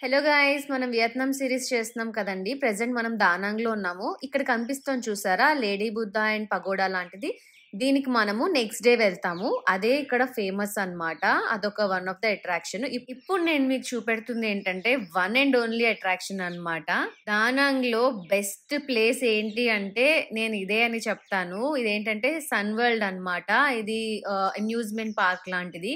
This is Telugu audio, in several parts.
హలో గైస్ మనం వియత్నాం సిరీస్ చేస్తున్నాం కదండి. ప్రెజెంట్ మనం దానాంగ్లో ఉన్నాము. ఇక్కడ కనిపిస్తుంది చూసారా లేడీ బుద్ధ అండ్ పగోడా లాంటిది. దీనికి మనము నెక్స్ట్ డే వెళ్తాము. అదే ఇక్కడ ఫేమస్ అన్నమాట. అదొక వన్ ఆఫ్ ద అట్రాక్షన్. ఇప్పుడు నేను మీకు చూపెడుతుంది ఏంటంటే వన్ అండ్ ఓన్లీ అట్రాక్షన్ అన్నమాట. దానాంగ్ లో బెస్ట్ ప్లేస్ ఏంటి అంటే నేను ఇదే అని చెప్తాను. ఇదేంటంటే సన్ వరల్డ్ అన్నమాట. ఇది అమ్యూజ్మెంట్ పార్క్ లాంటిది.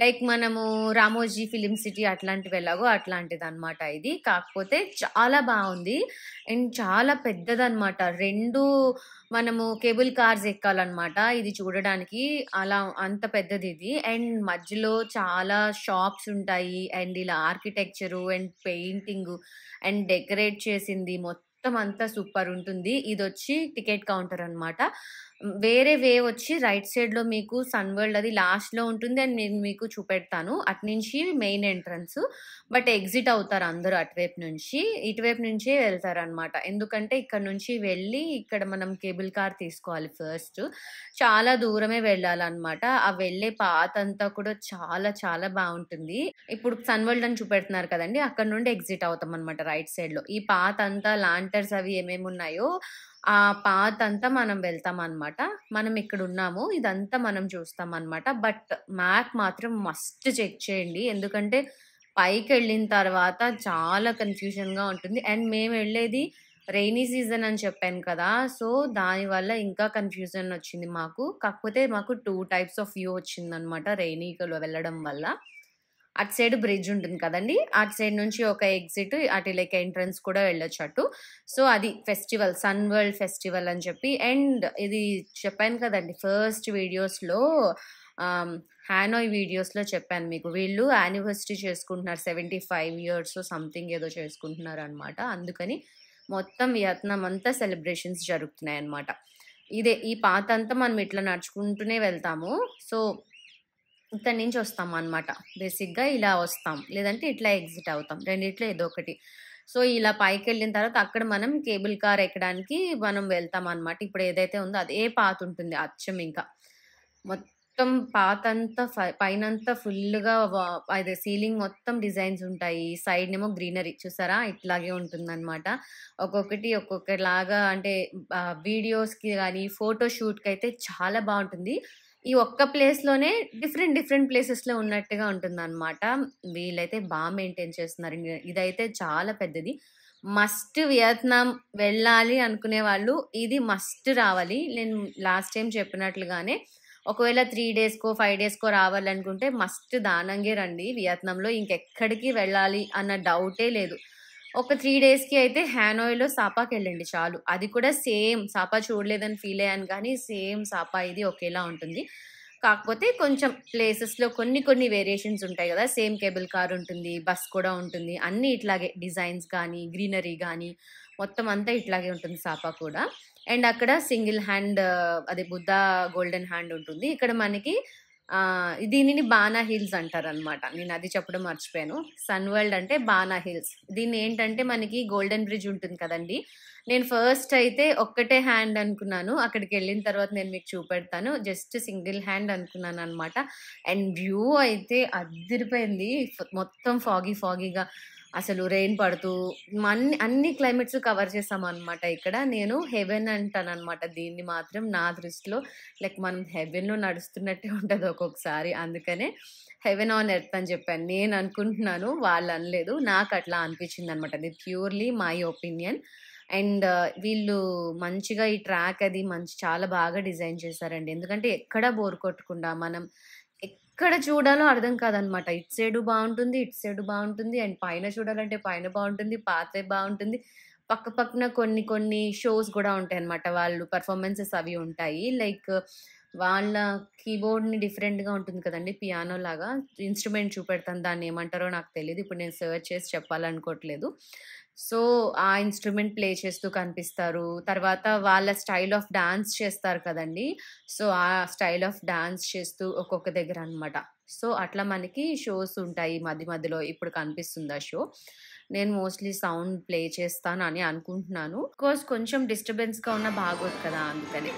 లైక్ మనము రామోజీ ఫిలిం సిటీ అట్లాంటివి ఎలాగో అట్లాంటిది అనమాట ఇది. కాకపోతే చాలా బాగుంది అండ్ చాలా పెద్దదన్నమాట. రెండు మనము కేబుల్ కార్స్ ఎక్కాలన్నమాట ఇది చూడడానికి. అలా అంత పెద్దది ఇది. అండ్ మధ్యలో చాలా షాప్స్ ఉంటాయి అండ్ ఇలా architecture and painting and decorate చేసింది మొత్తం అంతా సూపర్ ఉంటుంది. ఇది వచ్చి టికెట్ కౌంటర్ అన్నమాట. వేరే వే వచ్చి రైట్ సైడ్ లో మీకు సన్ వరల్డ్ అది లాస్ట్ లో ఉంటుంది అండ్ నేను మీకు చూపెడతాను. అటు నుంచి మెయిన్ ఎంట్రన్స్, బట్ ఎగ్జిట్ అవుతారు అందరూ అటువైపు నుంచి. ఇటువైపు నుంచే వెళ్తారు అనమాట. ఎందుకంటే ఇక్కడ నుంచి వెళ్ళి ఇక్కడ మనం కేబుల్ కార్ తీసుకోవాలి ఫస్ట్. చాలా దూరమే వెళ్ళాలన్నమాట. ఆ వెళ్ళే పాత్ అంతా కూడా చాలా చాలా బాగుంటుంది. ఇప్పుడు సన్ వరల్డ్ అని చూపెడుతున్నారు కదండి, అక్కడ నుండి ఎగ్జిట్ అవుతాం అనమాట రైట్ సైడ్ లో. ఈ పాత్ అంతా లాంటర్స్ అవి ఏమేమి ఉన్నాయో ఆ పాత్ అంతా మనం వెళ్తాం అన్నమాట. మనం ఇక్కడ ఉన్నాము, ఇదంతా మనం చూస్తాం అన్నమాట. బట్ మ్యాప్ మాత్రం మస్ట్ చెక్ చేయండి. ఎందుకంటే పైకి వెళ్ళిన తర్వాత చాలా కన్ఫ్యూజన్ గా ఉంటుంది. అండ్ మేము వెళ్ళేది రైనీ సీజన్ అని చెప్పాను కదా, సో దానివల్ల ఇంకా కన్ఫ్యూజన్ వచ్చింది మాకు. కాకపోతే మాకు 2 టైప్స్ ఆఫ్ వ్యూ వచ్చింది అనమాట రైనీలో వెళ్ళడం వల్ల. అటు సైడ్ బ్రిడ్జ్ ఉంటుంది కదండి, అటు సైడ్ నుంచి ఒక ఎగ్జిట్, అటు లైక్ ఎంట్రన్స్ కూడా వెళ్ళొచ్చు అటు. సో అది ఫెస్టివల్, సన్ వరల్డ్ ఫెస్టివల్ అని చెప్పి. అండ్ ఇది చెప్పాను కదండి ఫస్ట్ వీడియోస్లో, హానోయ్ వీడియోస్లో చెప్పాను మీకు. వీళ్ళు యానివర్సరీ చేసుకుంటున్నారు, 75 ఇయర్స్ సంథింగ్ ఏదో చేసుకుంటున్నారు అనమాట. అందుకని మొత్తం వియత్నాం అంతా సెలబ్రేషన్స్ జరుగుతున్నాయి అనమాట. ఇదే ఈ పాత అంతా మనం ఇట్లా నడుచుకుంటూనే వెళ్తాము. సో ఇక్కడి నుంచి వస్తాం అనమాట. బేసిక్గా ఇలా వస్తాం, లేదంటే ఇట్లా ఎగ్జిట్ అవుతాం, రెండిట్లో ఏదో ఒకటి. సో ఇలా పైకి వెళ్ళిన తర్వాత అక్కడ మనం కేబుల్ కార్ ఎక్కడానికి మనం వెళ్తాం అనమాట. ఇప్పుడు ఏదైతే ఉందో అదే పాత ఉంటుంది అచ్చం. ఇంకా మొత్తం పాత అంతా పైనంతా ఫుల్గా అదే సీలింగ్ మొత్తం డిజైన్స్ ఉంటాయి. సైడ్ ఏమో గ్రీనరీ చూసారా, ఇట్లాగే ఉంటుందన్నమాట. ఒక్కొక్కలాగా అంటే వీడియోస్కి కానీ ఫోటో షూట్కి అయితే చాలా బాగుంటుంది. ఈ ఒక్క ప్లేస్లోనే డిఫరెంట్ డిఫరెంట్ ప్లేసెస్లో ఉన్నట్టుగా ఉంటుందన్నమాట. వీళ్ళైతే బాగా మెయింటైన్ చేస్తున్నారు. ఇదైతే చాలా పెద్దది. మస్ట్ వియత్నాం వెళ్ళాలి అనుకునే వాళ్ళు ఇది మస్ట్ రావాలి. నేను లాస్ట్ టైం చెప్పినట్లుగానే ఒకవేళ 3 డేస్కో 5 డేస్కో రావాలనుకుంటే మస్ట్ దానంగే రండి. వియత్నాంలో ఇంకెక్కడికి వెళ్ళాలి అన్న డౌటే లేదు. ఒక 3 డేస్కి అయితే హానోయ్లో సాపాకి వెళ్ళండి చాలు. అది కూడా సేమ్ సాపా చూడలేదని ఫీల్ అయ్యాను, కానీ సేమ్ సాపా ఇది ఒకేలా ఉంటుంది. కాకపోతే కొంచెం ప్లేసెస్లో కొన్ని కొన్ని వేరియేషన్స్ ఉంటాయి కదా. సేమ్ కేబుల్ కార్ ఉంటుంది, బస్ కూడా ఉంటుంది, అన్నీ ఇట్లాగే డిజైన్స్ కానీ గ్రీనరీ కానీ మొత్తం అంతా ఇట్లాగే ఉంటుంది సాపా కూడా. అండ్ అక్కడ సింగిల్ హ్యాండ్ అదే బుద్ధ గోల్డెన్ హ్యాండ్ ఉంటుంది. ఇక్కడ మనకి దీనిని బానా హిల్స్ అంటారు అనమాట. నేను అది చెప్పడం మర్చిపోయాను. సన్ వరల్డ్ అంటే బానా హిల్స్. దీన్ని ఏంటంటే మనకి గోల్డెన్ బ్రిడ్జ్ ఉంటుంది కదండి. నేను ఫస్ట్ అయితే ఒక్కటే హ్యాండ్ అనుకున్నాను, అక్కడికి వెళ్ళిన తర్వాత నేను మీకు చూపెడతాను. జస్ట్ సింగిల్ హ్యాండ్ అనుకున్నాను అనమాట. అండ్ వ్యూ అయితే అదిరిపోయింది. మొత్తం ఫాగీగా అసలు రెయిన్ పడుతూ అన్ని క్లైమేట్స్ కవర్ చేసాం అనమాట. ఇక్కడ నేను హెవెన్ అంటాను అనమాట దీన్ని మాత్రం. నా దృష్టిలో లైక్ మనం హెవెన్లో నడుస్తున్నట్టే ఉంటుంది ఒక్కొక్కసారి. అందుకనే హెవెన్ ఆన్ ఎర్త్ అని చెప్పాను. నేను అనుకుంటున్నాను, వాళ్ళు అనలేదు. నాకు అట్లా అనిపించింది అనమాట. ఇది ప్యూర్లీ మై ఒపీనియన్. అండ్ వీళ్ళు మంచిగా ఈ ట్రాక్ అది చాలా బాగా డిజైన్ చేశారండి. ఎందుకంటే ఎక్కడ బోర్ కొట్టకుండా మనం ఎక్కడ చూడాలో అర్థం కాదనమాట. ఇటు సైడు బాగుంటుంది, ఇటు సైడు బాగుంటుంది, అండ్ పైన చూడాలంటే పైన బాగుంటుంది, పాతే బాగుంటుంది. పక్కన కొన్ని కొన్ని షోస్ కూడా ఉంటాయి అనమాట. వాళ్ళు పర్ఫార్మెన్సెస్ అవి ఉంటాయి. లైక్ వాళ్ళ కీబోర్డ్ని డిఫరెంట్గా ఉంటుంది కదండి, పియానో లాగా. ఇన్స్ట్రుమెంట్ చూపెడతాను, దాన్ని ఏమంటారో నాకు తెలియదు. ఇప్పుడు నేను సర్చ్ చేసి చెప్పాలనుకోవట్లేదు. సో ఆ ఇన్స్ట్రుమెంట్ ప్లే చేస్తూ కనిపిస్తారు. తర్వాత వాళ్ళ స్టైల్ ఆఫ్ డాన్స్ చేస్తారు కదండి, సో ఆ స్టైల్ ఆఫ్ డాన్స్ చేస్తూ ఒక్కొక్క దగ్గర అనమాట. సో అట్లా మనకి షోస్ ఉంటాయి మధ్యలో. ఇప్పుడు కనిపిస్తుంది ఆ షో. నేను మోస్ట్లీ సౌండ్ ప్లే చేస్తాను అని అనుకుంటున్నాను. కోర్స్ కొంచెం డిస్టర్బెన్స్గా ఉన్న బాగోదు కదా, అందుకని.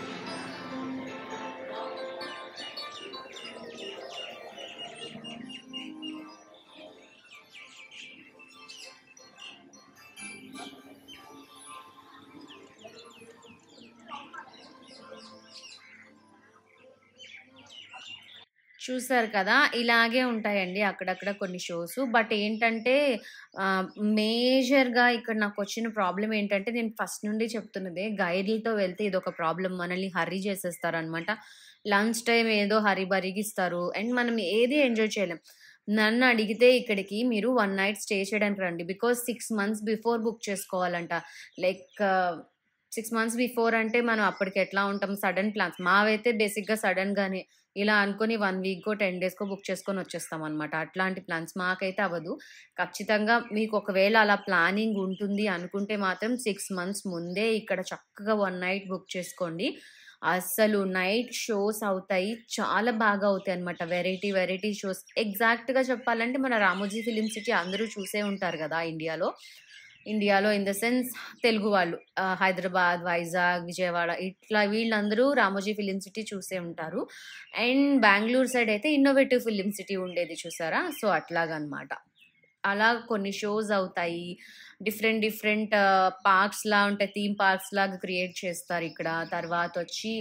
చూసారు కదా! ఇలాగే ఉంటాయండి అక్కడక్కడ కొన్ని షోస్. బట్ ఏంటంటే ఆహ్, మేజర్‌గా ఇక్కడ నాకొచ్చిన ప్రాబ్లమ్ ఏంటంటే నేను ఫస్ట్ నుండి చెప్తున్నదే గైడ్‌లతో వెళ్తే ఇదొక ప్రాబ్లమ్. మనల్ని హర్రీ చేసేస్తారనమాట. లంచ్ టైమ్ ఏదో హరీబరీగా ఇస్తారు. అండ్ మనం ఏది ఎంజాయ్ చేయలేం. నన్నడిగితే ఇక్కడికి మీరు 1 నైట్ స్టే చేయడానికి రండి. బికాజ్ 6 మంత్స్ బిఫోర్ బుక్ చేసుకోవాలంట. లైక్ 6 మంత్స్ బిఫోర్ అంటే మనం అప్పటికి ఎట్లా ఉంటాం సడెన్ ప్లాన్స్. మావైతే బేసిక్‌గా సడెన్‌గానే ఇలా అనుకోని 1 వీకో, 10 డేస్‌కో బుక్ చేసుకొని వచ్చేస్తామనమాట. అట్లాంటి ప్లాన్స్ మాకైతే అవ్వదు. ఖచ్చితంగా మీకు ఒకవేళ అలా ప్లానింగ్ ఉంటుంది అనుకుంటే మాత్రం 6 మంత్స్ ముందే ఇక్కడ చక్కగా 1 నైట్ బుక్ చేసుకోండి. అస్సలు నైట్ షోస్ అవుతాయి. చాలా బాగా అవుతాయన్నమాట. Variety, variety shows. ఎగ్జాక్ట్‌గా చెప్పాలంటే మన 'రామోజీ ఫిల్మ్ సిటీ' అందరూ చూసే ఉంటారు గదా! ఇండియాలో. ఇండియాలో ఇన్ ద సెన్స్ తెలుగు వాళ్ళు. హైదరాబాద్, వైజాగ్, విజయవాడ ఇట్లా వీళ్ళందరూ 'రామోజీ ఫిల్మ్ సిటీ' చూసే ఉంటారు. అండ్ బెంగుళూరు సైడ్ అయితే 'ఇన్నోవేటివ్ ఫిల్మ్ సిటీ' ఉండేది చూసారా? సో, అట్లాగనమాట. అలా కొన్ని షోస్ అవుతాయి. డిఫరెంట్ డిఫరెంట్ పార్క్స్‌లా ఉంటాయి. థీమ్ పార్క్స్‌లాగా క్రియేట్ చేస్తారిక్కడ. తర్వాతొచ్చి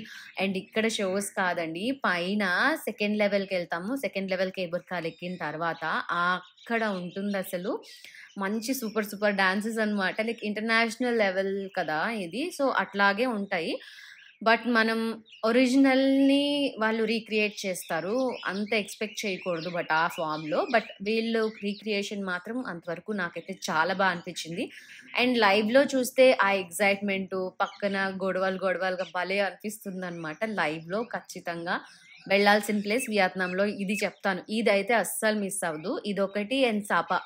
అండ్ ఇక్కడ షోస్ కాదండి. పైన సెకండ్ లెవెల్‌కెళ్తాము. సెకండ్ లెవెల్ కేబుల్ కార్ ఎక్కిన తర్వాత అక్కడ ఉంటుందసలు. మంచి సూపర్ సూపర్ డాన్సెస్ అనమాట. లైక్ ఇంటర్నేషనల్ లెవెల్ కదా ఇది. సో, అట్లాగే ఉంటాయి. బట్ మనం ఒరిజినల్‌ని వాళ్ళు రీక్రియేట్ చేస్తారు. అంత ఎక్స్‌పెక్ట్ చేయకూడదు బట్ ఆ ఫార్మ్‌లో. బట్ వీళ్ళు రీక్రియేషన్ మాత్రం అంతవరకు నాకైతే చాలా అనిపిచ్చింది. అండ్ లైవ్‌లో చూస్తే ఆ ఎక్సైట్‌మెంటు పక్కన గొడవలు గొడవలుగా భలే అనిపిస్తుందనమాట. లైవ్‌లో ఖచ్చితంగా వెళ్ళాల్సిన ప్లేస్ వియత్నాంలో ఇది చెప్తాను. ఇదైతే అస్సలు మిస్ అవ్వదు. ఇదొకటి అండ్ సాపా.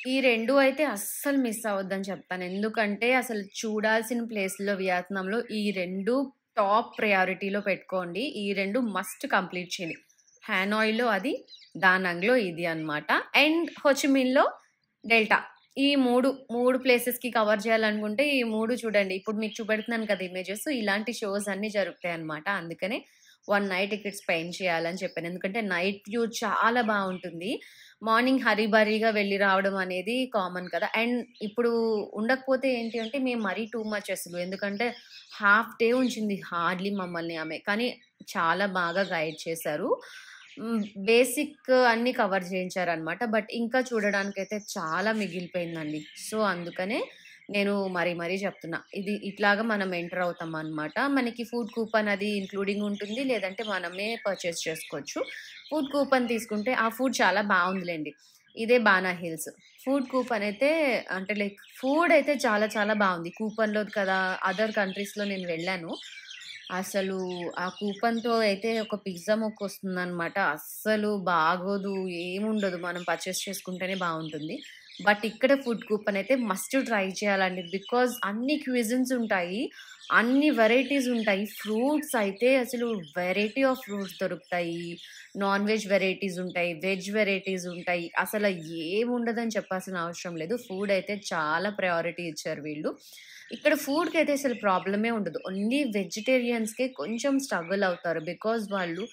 ఈ 2 అయితే అస్సలు మిస్ అవ్వద్దని చెప్తాను. ఎందుకంటే అసలు చూడాల్సిన ప్లేస్‌లో వియత్నాంలో ఈ 2 టాప్ ప్రయారిటీలో పెట్టుకోండి. ఈ 2 మస్ట్ కంప్లీట్ చేయండి. హానోయ్‌లో అది, దానాంగ్‌లో ఇది అన్నమాట. అండ్ హోచిమిన్‌లో డెల్టా. ఈ 3 ప్లేసెస్‌కి కవర్ చేయాలనుకుంటే ఈ 3 చూడండి. ఇప్పుడు మీకు చూపెడుతున్నాను కదా ఇమేజెస్. ఇలాంటి షోస్ అన్నీ జరుగుతాయన్నమాట. అందుకనే 1 నైట్ ఇక్కడ స్పెండ్ చేయాలని చెప్పాను. ఎందుకంటే నైట్ వ్యూ చాలా బావుంటుంది. మార్నింగ్ హరీబరీగా వెళ్లి రావడం అనేది కామన్ కదా! అండ్ ఇప్పుడు ఉండకపోతే ఏంటి అంటే మేము మరీ టూ మచ్ అసలు. ఎందుకంటే హాఫ్ డే ఉంచింది హార్డ్‌లీ మమ్మల్ని ఆమె. కానీ చాలా బాగా గైడ్ చేశారు. బేసిక్ అన్నీ కవర్ చేయించారనమాట. బట్ ఇంకా చూడడానికైతే చాలా మిగిలిపోయిందండి. సో, అందుకనే నేను మరీ చెప్తున్నా. ఇది ఇట్లాగా మనం ఎంటర్ అవుతామనమాట. మనకి ఫుడ్ కూపన్ అది ఇంక్లూడింగ్ ఉంటుంది. లేదంటే మనమే పర్చేస్ చేసుకోవచ్చు. ఫుడ్ కూపన్ తీసుకుంటే ఆ ఫుడ్ చాలా బావుందిలెండి. ఇదే బానా హిల్స్. ఫుడ్ కూపన్ అయితే అంటే లైక్ ఫుడ్ అయితే చాలా బావుంది. కూపన్‌లోది కదా! అదర్ కంట్రీస్‌లో నేను వెళ్ళాను. అసలు ఆ కూపన్‌తో అయితే ఒక పిజ్జా ముక్కొస్తుందనమాట. అస్సలు బాగోదు. ఏముండదు. మనం పర్చేస్ చేసుకుంటేనే బావుంటుంది. బట్ ఇక్కడ ఫుడ్ కూపన్ అయితే మస్ట్ ట్రై చేయాలండి. బికాజ్ అన్ని క్విజిన్స్ ఉంటాయి. అన్ని వెరైటీస్ ఉంటాయి. ఫ్రూట్స్ అయితే అసలు వెరైటీ ఆఫ్ ఫ్రూట్స్ దొరుకుతాయి. నాన్ వెజ్ వెరైటీస్ ఉంటాయి. వెజ్ వెరైటీస్ ఉంటాయి. అసల ఏముండదని చెప్పాల్సిన అవసరం లేదు. ఫుడ్ అయితే చాలా ప్రయారిటీ ఇచ్చారు వీళ్ళు. ఇక్కడ ఫుడ్‌కైతే అసలు ప్రాబ్లమే ఉండదు. ఓన్లీ వెజిటేరియన్స్‌కే కొంచెం స్ట్రగుల్ అవుతారు. బికాజ్ వాళ్ళు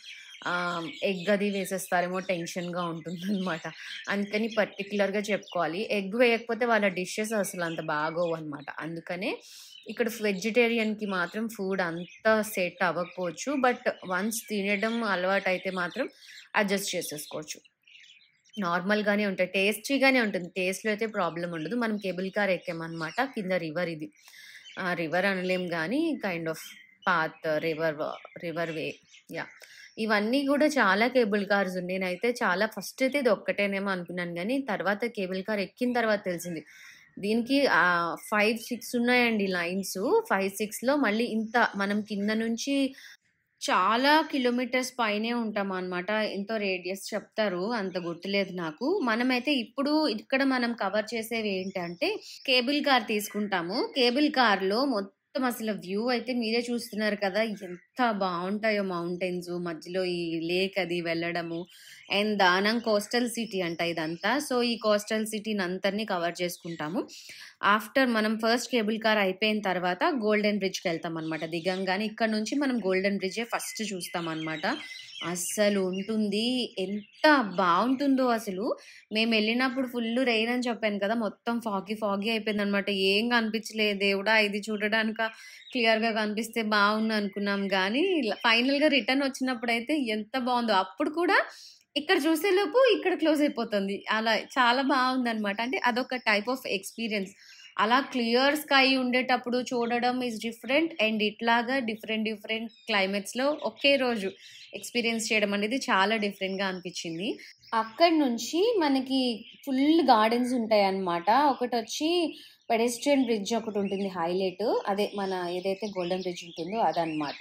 ఎగ్ అది వేసేస్తారేమో టెన్షన్‌గా ఉంటుందనమాట. అందుకని పర్టిక్యులర్‌గా చెప్పుకోవాలి. ఎగ్ వేయకపోతే వాళ్ళ డిషెస్ అసలు అంత బాగోవనమాట. అందుకనే ఇక్కడ వెజిటేరియన్‌కి మాత్రం ఫుడ్ అంత సెట్ అవ్వకపోవచ్చు. బట్ వన్స్ తినడం అలవాటైతే మాత్రం అడ్జస్ట్ చేసేసుకోవచ్చు. నార్మల్‌గానే ఉంటాయి. టేస్టీగానే ఉంటుంది. టేస్ట్‌లో అయితే ప్రాబ్లమ్ ఉండదు. మనం కేబుల్ కార్ ఎక్కామనమాట. కింద రివర్ ఇది. రివర్ అనలేం గానీ kind of path river way. Yeah! ఇవన్నీ గూడా చాలా కేబుల్ కార్స్ ఉన్నాయి. నేనైతే చాలా ఫస్ట్ అయితే ఇది ఒక్కటేనేమో అనుకున్నాను గానీ, తర్వాత కేబుల్ కార్ ఎక్కిన తర్వాత తెలిసింది. దీనికి 5, 6 ఉన్నాయండి లైన్స్. 5, 6లో మళ్ళీ ఇంత మనం కింద నుంచి చాలా కిలోమీటర్స్ పైనే ఉంటామనమాట. ఎంతో రేడియస్ చెప్తారు. అంత గుర్తులేదు నాకు. మనమైతే ఇప్పుడు ఇక్కడ మనం కవర్ చేసేవేంటంటే, కేబుల్ కార్ తీసుకుంటాము. కేబుల్ కార్‌లో మొత్తం అసలు వ్యూ అయితే మీరే చూస్తున్నారు కదా! ఎంత బావుంటాయో మౌంటైన్స్ మధ్యలో ఈ లేక్ అది వెళ్ళడము. అండ్ దానంగ్ కోస్టల్ సిటీ అంట ఇదంతా. సో, ఈ కోస్టల్ సిటీనంతటిని కవర్ చేసుకుంటాము. ఆఫ్టర్ మనం ఫస్ట్ కేబుల్ కార్ అయిపోయిన తర్వాత గోల్డెన్ బ్రిడ్జ్‌కెళ్తామనమాట. దిగంగానే ఇక్కడ నుంచి మనం గోల్డెన్ బ్రిడ్జే ఫస్ట్ చూస్తామనమాట. అస్సలు ఉంటుంది. ఎంత బావుంటుందో అసలు. మేమెళ్ళినప్పుడు ఫుల్లు రెయిన్ అని చెప్పాను కదా! మొత్తం ఫాగీ, ఫాగీ అయిపోయిందనమాట. ఏం కనిపించలేదు. దేవుడా! ఇది చూడడానికా క్లియర్‌గా కనిపిస్తే బావుండు అనుకున్నాం గానీ, ఫైనల్‌గా రిటర్న్ వచ్చినప్పుడైతే ఎంత బావుందో. అప్పుడు కూడా ఇక్కడ చూసేలోపు ఇక్కడ క్లోజ్ అయిపోతుంది. అలా చాలా బావుందనమాట. అంటే అదొక టైప్ ఆఫ్ ఎక్స్‌పీరియన్స్. అలా క్లియర్ స్కై ఉండేటప్పుడు చూడడం ఈస్ డిఫరెంట్. అండ్ ఇట్లాగా డిఫరెంట్, డిఫరెంట్ క్లైమేట్స్‌లో ఒకే రోజు ఎక్స్‌పీరియన్స్ చేయడం అనేది చాలా డిఫరెంట్‌గా అనిపిచ్చింది. అక్కడి నుంచి మనకి ఫుల్ గార్డెన్స్ ఉంటాయన్నమాట. ఒకటొచ్చి పెడెస్ట్రియన్ బ్రిడ్జ్ ఒకటుంటుంది హైలైట్. అదే మన ఏదైతే గోల్డెన్ బ్రిడ్జ్ ఉంటుందో అదనమాట.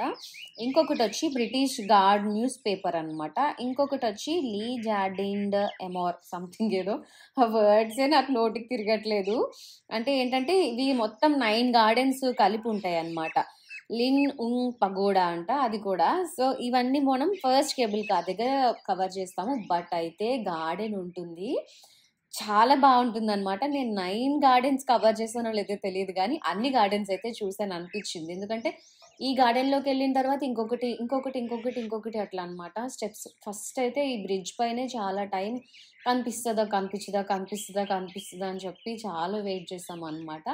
ఇంకొకటొచ్చి బ్రిటిష్ గార్డ్ న్యూస్ పేపర్ అనమాట. ఇంకొకటొచ్చి లీ జార్డిండ్ ఎమోర్ సంథింగ్ ఏదో ఆ వర్డ్సే నాకు నోటికి తిరగట్లేదు. అంటే ఏంటంటే ఇవి మొత్తం 9 గార్డెన్స్ కలిపి ఉంటాయన్నమాట. లిన్ ఉంగ్ పగోడా అంట అది కూడా. సో, ఇవన్నీ మనం ఫస్ట్ కేబుల్ కార్ దగ్గర కవర్ చేస్తాము. బట్ అయితే గార్డెన్ ఉంటుంది. చాలా బావుంటుందనమాట. నేను 9 గార్డెన్స్ కవర్ చేశానో లేదో తెలీదు గానీ, అన్ని గార్డెన్స్ అయితే చూసాననిపిచ్చింది. ఎందుకంటే, ఈ గార్డెన్‌లోకెళ్ళిన తర్వాత ఇంకొకటి, ఇంకొకటి, ఇంకొకటి, ఇంకొకటి అట్లా అనమాట స్టెప్స్. ఫస్ట్ అయితే ఈ బ్రిడ్జ్ పైనే చాలా టైం కనిపిస్తదా, కనిపిచ్చదా, కనిపిస్తదా, కనిపిస్తదా అని చెప్పి చాలా వెయిట్ చేశామనమాట.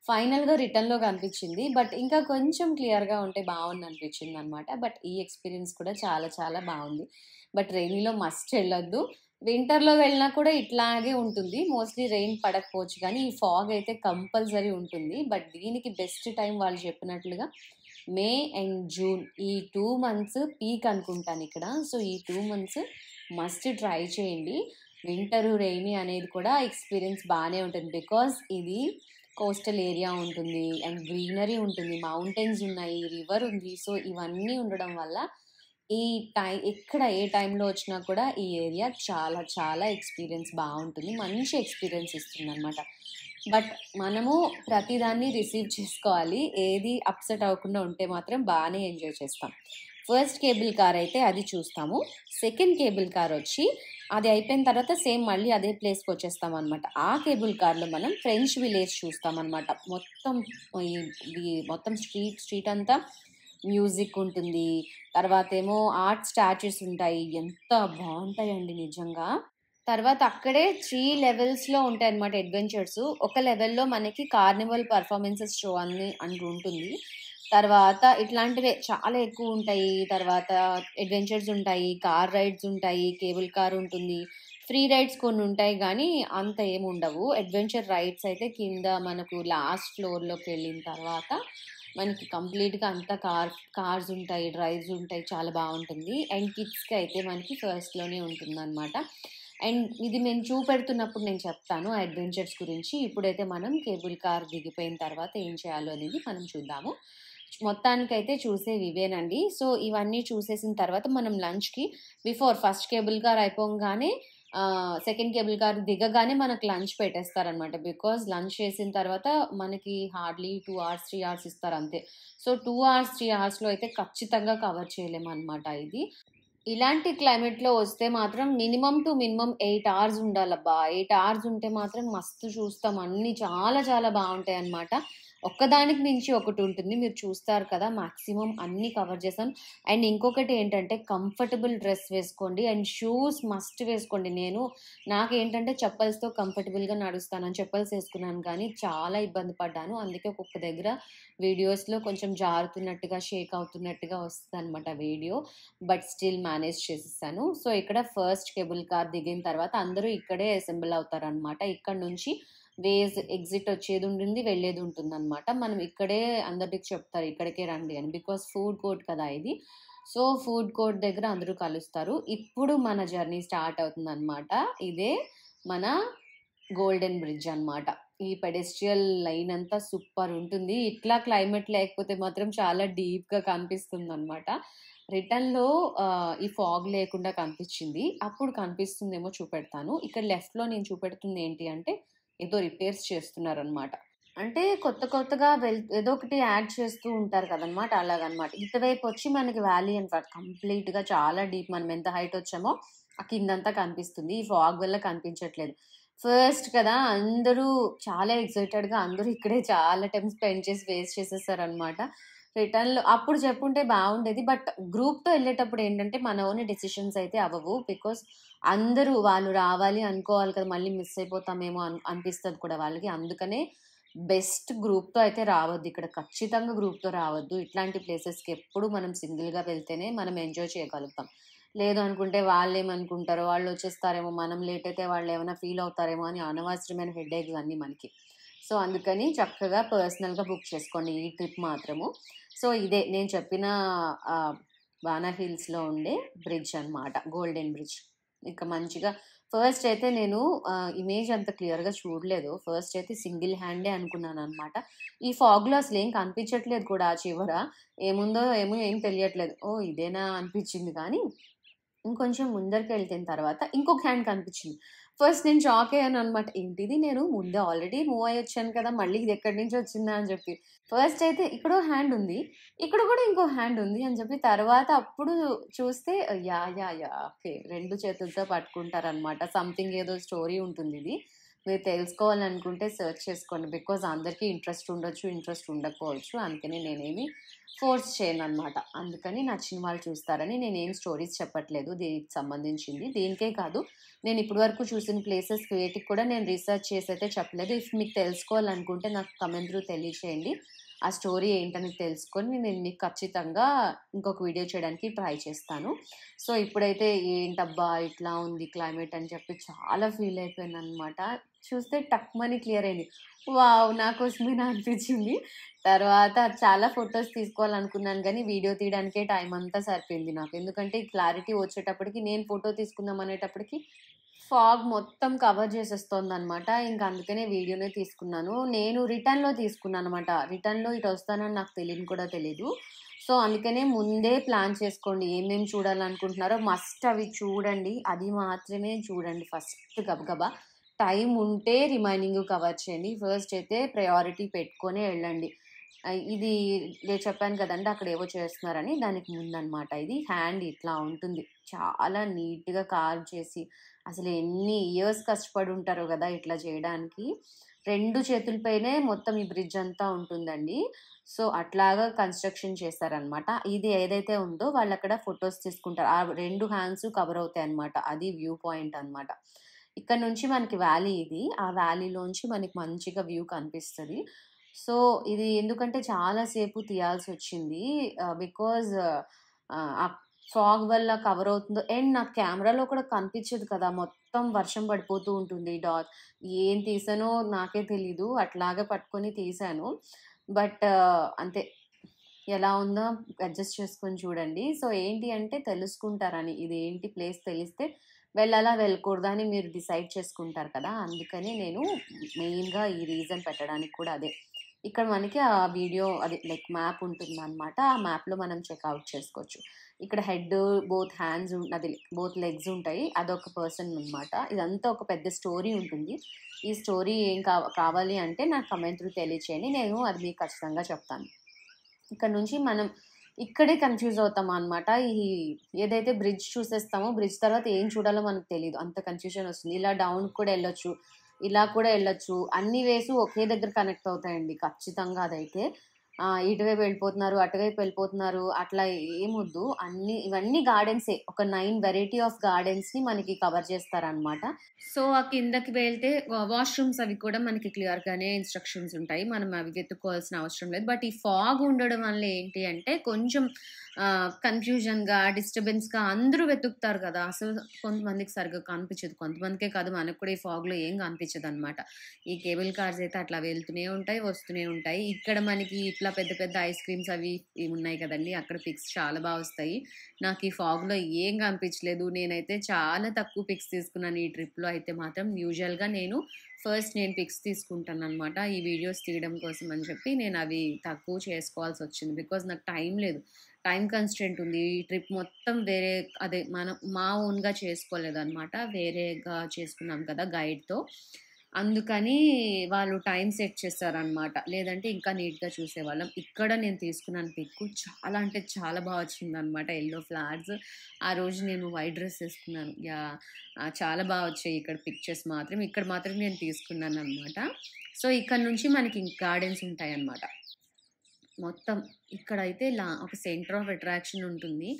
ఫైనల్‌గా రిటర్న్‌లో కనిపిచ్చింది. బట్ ఇంకా కొంచెం క్లియర్‌గా ఉంటే బావుండనిపిచ్చిందనమాట. బట్ ఈ ఎక్స్‌పీరియన్స్ కూడా చాలా చాలా బావుంది. బట్ రెయినీలో మస్ట్ ఎళ్ళొద్దు. వింటర్‌లో వెళ్ళినా కూడా ఇట్లాగే ఉంటుంది. మోస్ట్‌లీ రెయిన్ పడకపోవచ్చు కానీ, ఈ ఫాగ్ అయితే కంపల్సరీ ఉంటుంది. బట్ దీనికి బెస్ట్ టైం వాళ్ళు చెప్పినట్లుగా మే అండ్ జూన్ ఈ 2 మంత్స్ పీక్ అనుకుంటానిక్కడ. సో, ఈ 2 మంత్స్ మస్ట్ ట్రై చేయండి. వింటరు, రెయినీ అనేది కూడా ఎక్స్‌పీరియన్స్ బానే ఉంటుంది. బికాజ్ ఇది కోస్టల్ ఏరియా ఉంటుంది. అండ్ గ్రీనరీ ఉంటుంది. మౌంటైన్స్ ఉన్నాయి. రివర్ ఉంది. సో, ఇవన్నీ ఉండడం వల్ల ఈ ఎక్కడ ఏ టైంలో వచ్చినా కూడా ఈ ఏరియా చాలా చాలా ఎక్స్‌పీరియన్స్ బావుంటుంది. మంచి ఎక్స్‌పీరియన్స్ ఇస్తుందనమాట. బట్ మనము ప్రతిదాన్ని రిసీవ్ చేసుకోవాలి. ఏది అప్‌సెట్ అవ్వకుండా ఉంటే మాత్రం బానే ఎంజాయ్ చేస్తాం. ఫస్ట్ కేబుల్ కార్ అయితే అది చూస్తాము. సెకండ్ కేబుల్ కార్ వచ్చి అది అయిపోయిన తర్వాత సేమ్ మళ్ళీ అదే ప్లేస్‌కొచ్చేస్తామనమాట. ఆ కేబుల్ కార్‌లో మనం ఫ్రెంచ్ విలేజ్ చూస్తామనమాట. మొత్తం ఈ ఈ మొత్తం స్ట్రీట్ అంతా మ్యూజిక్ ఉంటుంది. తర్వాతేమో ఆర్ట్ స్టాచ్యూస్ ఉంటాయి. ఎంత బావుంటాయండి నిజంగా. తర్వాత అక్కడే 3 లెవెల్స్‌లో ఉంటాయన్నమాట అడ్వెంచర్స్. ఒక లెవెల్‌లో మనకి కార్నివల్ పెర్ఫార్మన్సెస్ షో అంటూ ఉంటుంది. తర్వాత ఇట్లాంటివే చాలా ఎక్కువుంటాయి. తర్వాత అడ్వెంచర్స్ ఉంటాయి. కార్ రైడ్స్ ఉంటాయి. కేబుల్ కార్ ఉంటుంది. ఫ్రీ రైడ్స్ కొన్నుంటాయి గానీ, అంత ఏముండవు. అడ్వెంచర్ రైడ్స్ అయితే కింద మనకు లాస్ట్ ఫ్లోర్‌లోకెళ్ళిన తర్వాత మనకి కంప్లీట్‌గా అంతా కార్స్ ఉంటాయి. డ్రైవ్స్ ఉంటాయి. చాలా బావుంటుంది. అండ్ కిడ్స్‌కి అయితే మనకి ఫస్ట్‌లోనే ఉంటుందన్నమాట. అండ్ ఇది నేను చూపెడుతున్నప్పుడు నేను చెప్తాను ఆ అడ్వెంచర్స్ గురించి. ఇప్పుడైతే మనం కేబుల్ కార్ దిగిపోయిన తర్వాత ఏం చేయాలో అనేది మనం చూద్దాము. మొత్తానికైతే చూసేవి ఇవేనండి. సో, ఇవన్నీ చూసేసిన తర్వాత మనం లంచ్‌కి బిఫోర్ ఫస్ట్ కేబుల్ కార్ అయిపోంగానే సెకండ్ కేబుల్ కార్ దిగగానే మనకు లంచ్ పెట్టేస్తారనమాట. బికాజ్ లంచ్ చేసిన తర్వాత మనకి హార్డ్‌లీ 2 అవర్స్, 3 అవర్స్ ఇస్తారంతే. సో, 2 అవర్స్, 3 అవర్స్‌లో అయితే ఖచ్చితంగా కవర్ చేయలేమనమాట ఇది. ఇలాంటి క్లైమేట్‌లో వస్తే మాత్రం మినిమమ్ టు మినిమమ్ 8 అవర్స్ ఉండాలబ్బా! 8 అవర్స్ ఉంటే మాత్రం మస్తు చూస్తాం. అన్నీ చాలా చాలా బావుంటాయన్నమాట. ఒక్కదానికి మించి ఒకటుంటుంది. మీరు చూస్తారు కదా! మాక్సిమం అన్నీ కవర్ చేసాం. అండ్ ఇంకొకటి ఏంటంటే కంఫర్టబుల్ డ్రెస్ వేసుకోండి. అండ్ షూస్ మస్ట్ వేసుకోండి. నాకేంటంటే చెప్పల్స్‌తో కంఫర్టబుల్‌గా నడుస్తానని చెప్పల్స్ ఏసుకున్నాను కానీ చాలా ఇబ్బంది పడ్డాను. అందుకే ఒక్కొక్క దగ్గర వీడియోస్‌లో కొంచెం జారుతున్నట్టుగా, షేక్ అవుతున్నట్టుగా వస్తదనమాట వీడియో. బట్ స్టిల్ మేనేజ్ చేసేసాను. సో, ఇక్కడ ఫస్ట్ కేబుల్ కార్ దిగిన తర్వాత అందరూ ఇక్కడే అసెంబుల్ అవుతారనమాట. ఇక్కడ నుంచి ఎగ్జిట్ వచ్చేదుంటుంది, వెళ్ళేదుంటుందనమాట. మనం ఇక్కడే అందరికి చెప్తారు ఇక్కడికే రండి అని. బికాజ్ ఫుడ్ కోర్ట్ కదా ఇది. సో, ఫుడ్ కోర్ట్ దగ్గర అందరూ కలుస్తారు. ఇప్పుడు మన జర్నీ స్టార్ట్ అవుతుందనమాట. ఇదే మన గోల్డెన్ బ్రిడ్జ్ అనమాట. ఈ పెడెస్ట్రియల్ లైన్ అంతా సూపరుంటుంది. ఇట్లా క్లైమేట్ లేకపోతే మాత్రం చాలా డీప్‌గా కనిపిస్తుందనమాట. రిటర్న్‌లో ఈ ఫాగ్ లేకుండా కనిపిచ్చింది. అప్పుడు కనిపిస్తుందేమో చూపెడతాను. ఇక్కడ లెఫ్ట్‌లో నేను చూపెడుతుంది ఏంటి అంటే, ఏదో రిపేర్స్ చేస్తున్నారనమాట. అంటే కొత్త కొత్తగా ఏదో ఒకటి యాడ్ చేస్తూ ఉంటారు కదనమాట. అలాగనమాట. ఇటువైపొచ్చి మనకి వ్యాలీ అనమాట. కంప్లీట్‌గా చాలా డీప్. మనం ఎంత హైట్ వచ్చామో ఆ కిందంతా కనిపిస్తుంది. ఈ ఫాగ్ వల్ల కనిపించట్లేదు. ఫస్ట్ కదా! అందరూ చాలా ఎక్సైటెడ్‌గా అందరూ ఇక్కడే చాలా టైమ్ స్పెండ్ చేసి వేస్ట్ చేసేసారనమాట. రిటర్న్‌లో అప్పుడు చెప్పుంటే బావుండేది. బట్ గ్రూప్‌తో ఎళ్ళేటప్పుడు ఏంటంటే మన ఓన్ డెసిషన్స్ అయితే అవ్వవు. బికాజ్ అందరూ వాళ్ళు రావాలి అనుకోవాలి కదా! మళ్ళీ మిస్ అయిపోతామేమో అనిపిస్తది కూడా వాళ్ళకి. అందుకనే బెస్ట్ గ్రూప్‌తో అయితే రావద్దు. ఇక్కడ ఖచ్చితంగా గ్రూప్‌తో రావద్దు. ఇట్లాంటి ప్లేసెస్‌కి ఎప్పుడు మనం సింగిల్‌గా వెళ్తేనే మనం ఎంజాయ్ చేయగలుగుతాం. లేదు అనుకుంటే వాళ్ళేమనుకుంటారో, వాళ్ళొచ్చేస్తారేమో, మనం లేట్ అయితే వాళ్ళేమైనా ఫీల్ అవుతారేమో అని అనవసరమైన హెడేక్స్ అన్నీ మనకి. సో, అందుకని చక్కగా పర్సనల్‌గా బుక్ చేసుకోండి ఈ ట్రిప్ మాత్రము. సో, ఇదే నేను చెప్పిన ఆహ్, బానా హిల్స్‌లో ఉండే బ్రిడ్జ్ అనమాట. Golden bridge. ఇక మంచిగా ఫస్ట్ అయితే నేను ఇమేజ్ అంత క్లియర్‌గా చూడలేదు. ఫస్ట్ అయితే సింగిల్ హ్యాండే అనుకున్నాననమాట. ఈ ఫాగ్‌లో అసలేం కనిపించట్లేదు కూడా ఆ చివర. ఏముందో ఏమో ఏం తెలియట్లేదు. ఓహ్! ఇదేనా అనిపించింది కానీ ఇంకొంచెం ముందరికెళ్ళిన తర్వాత ఇంకొక హ్యాండ్ కనిపించింది. ఫస్ట్ నేను షాక్ అయ్యాననమాట. ఏంటిది నేను ముందే ఆల్రెడీ మూవ్ అయ్యొచ్చాను కదా! మళ్ళీ ఇది ఎక్కడి నుంచి వచ్చిందా అని చెప్పి. ఫస్ట్ అయితే ఇక్కడో హ్యాండ్ ఉంది. ఇక్కడ కూడా ఇంకో హ్యాండ్ ఉంది అని చెప్పి తర్వాత అప్పుడు చూస్తే యాహ్! ఓకే. 2 చేతులతో పట్టుకుంటారనమాట. సంథింగ్ ఏదో స్టోరీ ఉంటుందిది. మీరు తెలుసుకోవాలనుకుంటే సెర్చ్ చేసుకోండి. బికాజ్ అందరికీ ఇంట్రెస్ట్ ఉండొచ్చు, ఇంట్రెస్ట్ ఉండకపోవచ్చు. అందుకని నేనేమి ఫోర్స్ చేయననమాట. అందుకని నచ్చిన వాళ్ళు చూస్తారని నేనేం స్టోరీస్ చెప్పట్లేదు దీనికి సంబంధించింది. దీనికే కాదు, నేను ఇప్పటి వరకు చూసిన ప్లేసెస్ వేటికి కూడా నేను రిసర్చ్ చేసైతే చెప్పలేదు. ఇఫ్ మీకు తెలుసుకోవాలనుకుంటే నాకు కామెంట్ త్రూ తెలియచేయండి. ఆ స్టోరీ ఏంటని తెలుసుకొని నేను మీకు ఖచ్చితంగా ఇంకొక వీడియో చేయడానికి ట్రై చేస్తాను. సో, ఇప్పుడైతే ఏంటబ్బా! ఇట్లా ఉంది క్లైమేట్ అని చెప్పి చాలా ఫీల్ అయిపోయాననమాట. చూస్తే టక్‌మని క్లియర్ అయింది. వావ్! నా కోసమేనా అనిపించింది. తర్వాత చాలా ఫోటోస్ తీసుకోవాలనుకున్నాను గానీ, వీడియో తీయడానికే టైం అంతా సరిపోయింది నాకు. ఎందుకంటే, ఈ క్లారిటీ వచ్చేటప్పటికి నేను ఫోటో తీసుకుందాం అనేటప్పటికి ఫాగ్ మొత్తం కవర్ చేసేస్తోందనమాట. ఇంక అందుకనే వీడియోనే తీసుకున్నాను. నేను రిటర్న్‌లో తీసుకున్నాననమాట. రిటర్న్‌లో ఇటొస్తానని నాకు తెలియని కూడా తెలీదు. సో, అందుకనే ముందే ప్లాన్ చేసుకోండి. ఏమేమి చూడాలనుకుంటున్నారో మస్ట్ అవి చూడండి. అది మాత్రమే చూడండి ఫస్ట్ గబగబా. టైం ఉంటే రిమైనింగ్ కవర్ చేయండి. ఫస్ట్ అయితే ప్రయారిటీ పెట్టుకొనే ఎళ్ళండి. ఇది నేను చెప్పాను కదండీ! అక్కడేవో చేస్తున్నారని. దానికి ముందనమాట ఇది. హ్యాండ్ ఇట్లా ఉంటుంది. చాలా నీట్‌గా కార్వ్ చేసి అసలు ఎన్ని ఇయర్స్ కష్టపడి ఉంటారో గదా! ఇట్లా చేయడానికి. 2 చేతులపైనే మొత్తం ఈ బ్రిడ్జ్ అంతా ఉంటుందండి. సో, అట్లాగా కన్‌స్ట్రక్షన్ చేశారనమాట. ఇది ఏదైతే ఉందో వాళ్ళక్కడ ఫోటోస్ తీసుకుంటారు. ఆ 2 హ్యాండ్స్ కవర్ అవుతాయన్నమాట. అది వ్యూ పాయింట్ అనమాట. ఇక్కడ నుంచి మనకి వ్యాలీ ఇది. ఆ వ్యాలీలోంచి మనకి మంచిగా వ్యూ కనిపిస్తది. సో, ఇది ఎందుకంటే చాలా సేపు తీయాల్సొచ్చింది. బికాజ్ ఆ ఫాగ్ వల్ల కవర్ అవుతుందో అండ్ నాకు కెమెరాలో కూడా కనిపించదు కదా! మొత్తం వర్షం పడిపోతూ ఉంటుంది. ఏం తీసానో నాకే తెలీదు. అట్లాగే పట్టుకొని తీశాను. బట్ అంతే. ఎలా ఉందో అడ్జస్ట్ చేసుకొని చూడండి. సో, ఏంటి అంటే తెలుసుకుంటారని. ఇదేంటి ప్లేస్ తెలిస్తే వెళ్ళాలా? వెళ్ళకూడదా? అని మీరు డిసైడ్ చేసుకుంటారు కదా! అందుకని నేను మెయిన్‌గా ఈ రీజన్ పెట్టడానికి కూడా అదే. ఇక్కడ మనకి ఆ వీడియో అది లైక్ మ్యాప్ ఉంటుందనమాట. ఆ మ్యాప్‌లో మనం చెక్‌ఔట్ చేసుకోవచ్చు. ఇక్కడ హెడ్, బోత్ హ్యాండ్స్ అది బోత్ లెగ్స్ ఉంటాయి. అదొక పర్సన్ అనమాట. ఇదంతా ఒక పెద్ద స్టోరీ ఉంటుంది. ఈ స్టోరీ ఏం కావాలి అంటే నాకు కామెంట్ త్రూ తెలియచేయండి. నేను అది మీకు ఖచ్చితంగా చెప్తాను. ఇక్కడ నుంచి మనం ఇక్కడే కన్‌ఫ్యూజ్ అవుతామనమాట. ఏదైతే బ్రిడ్జ్ చూసేస్తామో, బ్రిడ్జ్ తర్వాత ఏం చూడాలో మనకు తెలీదు. అంత కన్‌ఫ్యూజన్ వస్తుంది. ఇలా డౌన్‌కి కూడా ఎళ్ళొచ్చు. ఇలా కూడా ఎళ్ళొచ్చు. అన్ని వేస్ ఒకే దగ్గర కనెక్ట్ అవుతాయండి. ఖచ్చితంగా అదైతే. ఇటువైపు వెళ్ళిపోతున్నారు, అటువైపు వెళ్ళిపోతున్నారు. అట్లా ఏమొద్దు. ఇవన్నీ గార్డెన్సే. ఒక 9 వెరైటీ ఆఫ్ గార్డెన్స్‌ని మనకి కవర్ చేస్తారనమాట. సో, ఆ కిందకి వెళ్తే వాష్‌రూమ్స్ అవి కూడా మనకి క్లియర్‌గానే ఇన్‌స్ట్రక్షన్స్ ఉంటాయి. మనం అవి వెతుక్కోవాల్సిన అవసరం లేదు. బట్ ఈ ఫాగ్ ఉండడం వల్ల ఏంటి అంటే కొంచెం కన్‌ఫ్యూజన్‌గా, డిస్టర్బెన్స్‌గా అందరూ వెతుకుతారు కదా! అసలు కొంతమందికి సరిగ్గా కనిపించదు. కొంతమందికే కాదు మనకు కూడా ఈ ఫాగ్‌లో ఏం కనిపించదనమాట. ఈ కేబుల్ కార్స్ అయితే అట్లా వెళ్తూనే ఉంటాయి, వస్తూనే ఉంటాయి. ఇక్కడ మనకి ఇట్లా పెద్ద పెద్ద ఐస్ క్రీమ్స్ అవి ఇవి ఉన్నాయి కదండీ! అక్కడ పిక్స్ చాలా బా వస్తాయి. నాకు ఈ ఫాగ్‌లో ఏం కనిపించలేదు. నేనైతే చాలా తక్కువ పిక్స్ తీసుకున్నాను ఈ ట్రిప్‌లో అయితే మాత్రం. యూజువల్‌గా నేను పిక్స్ తీసుకుంటాననమాట. ఈ వీడియోస్ తీయడం కోసం అని చెప్పి నేను అవి తక్కువ చేసుకోవాల్సొచ్చింది. బికాజ్ నాకు టైం లేదు. టైమ్ కన్‌స్ట్రెయింట్ ఉంది. ఈ ట్రిప్ మొత్తం వేరే అదే మా ఓన్‌గా చేసుకోలేదనమాట. వేరేగా చేసుకున్నాం కదా గైడ్‌తో. అందుకని వాళ్ళు టైమ్ సెట్ చేశారనమాట. లేదంటే ఇంకా నీట్‌గా చూసేవాళ్ళం. ఇక్కడ నేను తీసుకున్నాను పిక్కు చాలా అంటే చాలా బా వచ్చిందనమాట. Yellow flowers. ఆ రోజు నేను వైట్ డ్రెస్ ఏసుకున్నాను. చాలా బా వచ్చాయి ఇక్కడ పిక్చర్స్ మాత్రం. ఇక్కడ మాత్రం నేను తీసుకున్నాననమాట. సో, ఇక్కడ నుంచి మనకి గార్డెన్స్ ఉంటాయనమాట. మొత్తం ఇక్కడైతే ఒక సెంటర్ ఆఫ్ అట్రాక్షన్ ఉంటుంది.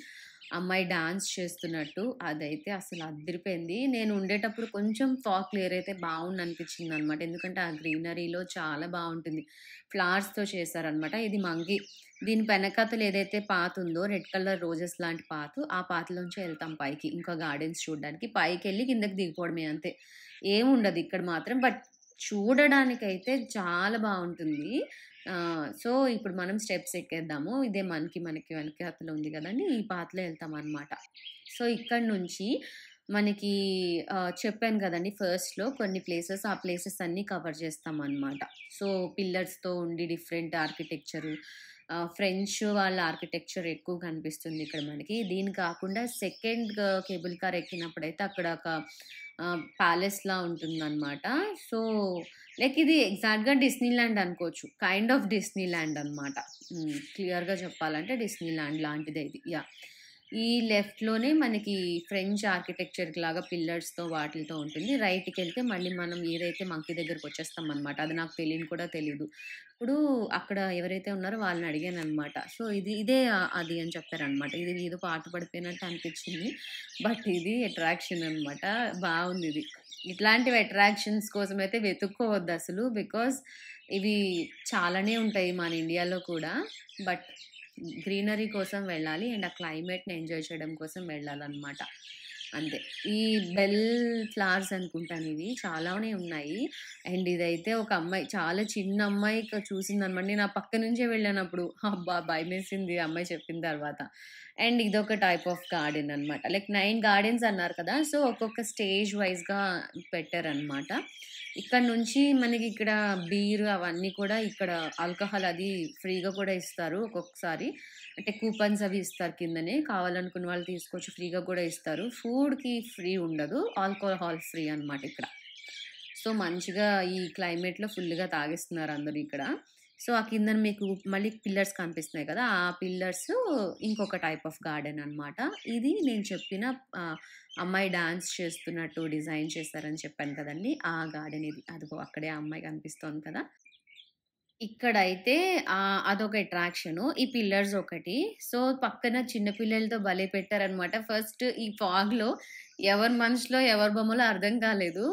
అమ్మాయి డాన్స్ చేస్తున్నట్టు. అదైతే అసలు అదిరిపోయింది. నేను ఉండేటప్పుడు కొంచెం ఫాగ్ క్లియర్ అయితే బావుండనిపించిందనమాట. ఎందుకంటే ఆ గ్రీనరీలో చాలా బావుంటుంది. ఫ్లవర్స్‌తో చేశారనమాట. ఇది మంకీ. దీని వెనకాతల ఏదైతే పాత్ ఉందో రెడ్ కలర్ రోజెస్ లాంటి పాత్, ఆ పాత్‌లోంచే ఎళ్తాం పైకి. ఇంకా గార్డెన్స్ చూడడానికి. పైకెళ్ళి కిందకి దిగిపోవడమే అంతే. ఏముండదు ఇక్కడ మాత్రం. బట్ చూడడానికైతే చాలా బావుంటుంది. సో, ఇప్పుడు మనం స్టెప్స్ ఎక్కేద్దాము. ఇదే మనకి వెనకాతల ఉంది గదండీ! ఈ పాత్‌లో ఎళ్తామనమాట. సో, ఇక్కడి నుంచి మనకి చెప్పాను గదండీ ఫస్ట్‌లో కొన్ని ప్లేసెస్, ఆ ప్లేసెస్ అన్నీ కవర్ చేస్తామనమాట. సో, పిల్లర్స్‌తో ఉండి డిఫరెంట్ ఆర్కిటెక్చరు, ఫ్రెంచ్ వాళ్ళ ఆర్కిటెక్చర్ ఎక్కువ కనిపిస్తుంది ఇక్కడ మనకి. దీని కాకుండా సెకండ్ కేబుల్ కార్ ఎక్కినప్పుడైతే అక్కడ ఒక ప్యాలెస్‌లా ఉంటుందనమాట. సో, లైక్ ఇది ఎగ్జాక్ట్‌గా డిస్నీలాండ్ అనుకోవచ్చు. కైండ్ ఆఫ్ డిస్నీలాండ్ అనమాట. క్లియర్‌గా చెప్పాలంటే డిస్నీలాండ్ లాంటిదే ఇది. యాహ్! ఈ లెఫ్ట్‌లోనే మనకి ఫ్రెంచ్ ఆర్కిటెక్చర్ లాగా పిల్లర్స్‌తో వాటిలతో ఉంటుంది. రైట్‌కెళ్తే మళ్ళీ మనం ఏదైతే మంకీ దగ్గరకొచ్చేస్తామనమాట. అది నాకు తెలియని కూడా తెలీదు. ఇప్పుడు అక్కడ ఎవరైతే ఉన్నారో వాళ్ళని అడిగాననమాట. సో, ఇదే అది అని చెప్పారనమాట. ఇది ఏదో పాత పడిపోయినట్టు అనిపిచ్చింది. బట్ ఇది అట్రాక్షన్ అనమాట. బావుందిది. ఇట్లాంటివి అట్రాక్షన్స్ కోసమైతే వెతుక్కోవద్దసలు. బికాజ్ ఇవి చాలానే ఉంటాయి మన ఇండియాలో కూడా. బట్ గ్రీనరీ కోసం వెళ్ళాలి. అండ్ ఆ క్లైమేట్‌ని ఎంజాయ్ చేయడం కోసం వెళ్ళాలనమాట. అంతే. ఈ బెల్ ఫ్లవర్స్ అనుకుంటానివి. చాలానే ఉన్నాయి. అండ్ ఇదైతే ఒక అమ్మాయి చాలా చిన్న అమ్మాయి చూసిందనమాట. నేను ఆ పక్క నుంచే వెళ్ళానప్పుడు. అబ్బా! భయమేసింది ఆ అమ్మాయి చెప్పిన తర్వాత. అండ్ ఇదొక టైప్ ఆఫ్ గార్డెన్ అనమాట. లైక్ 9 గార్డెన్స్ అన్నారు కదా! సో, ఒక్కొక్క స్టేజ్ వైస్‌గా పెట్టారనమాట. ఇక్కడ నుంచి మనకి ఇక్కడ బీర్ అవన్నీ కూడా ఇక్కడ ఆల్కహాల్ అది ఫ్రీగా కూడా ఇస్తారు ఒక్కొక్కసారి. అంటే కూపన్స్ అవి ఇస్తారు కిందనే. కావాలనుకున్న వాళ్ళు తీసుకోవచ్చు. ఫ్రీగా కూడా ఇస్తారు. ఫుడ్‌కి ఫ్రీ ఉండదు. ఆల్కహాల్ ఫ్రీ అనమాట ఇక్కడ. సో, మంచిగా ఈ క్లైమేట్‌లో ఫుల్‌గా తాగేస్తున్నారు అందరూ ఇక్కడ. సో, ఆ కిందన మీకు మళ్ళీ పిల్లర్స్ కనిపిస్తున్నాయి కదా! ఆ పిల్లర్స్ ఇంకొక టైప్ ఆఫ్ గార్డెన్ అనమాట. ఇది నేను చెప్పిన అమ్మాయి డాన్స్ చేస్తున్నట్టు డిజైన్ చేశారని చెప్పాను కదండీ! ఆ గార్డెన్ ఇది. అదిగో అక్కడే ఆ అమ్మాయి కనిపిస్తోంది కదా! ఇక్కడైతే అదొక అట్రాక్షను. ఈ పిల్లర్స్ ఒకటి. సో, పక్కన చిన్న పిల్లలతో భలే పెట్టారనమాట. ఫస్ట్ ఈ ఫాగ్‌లో ఎవరి మనిషిలో, ఎవరి బొమ్మలో అర్థం కాలేదు.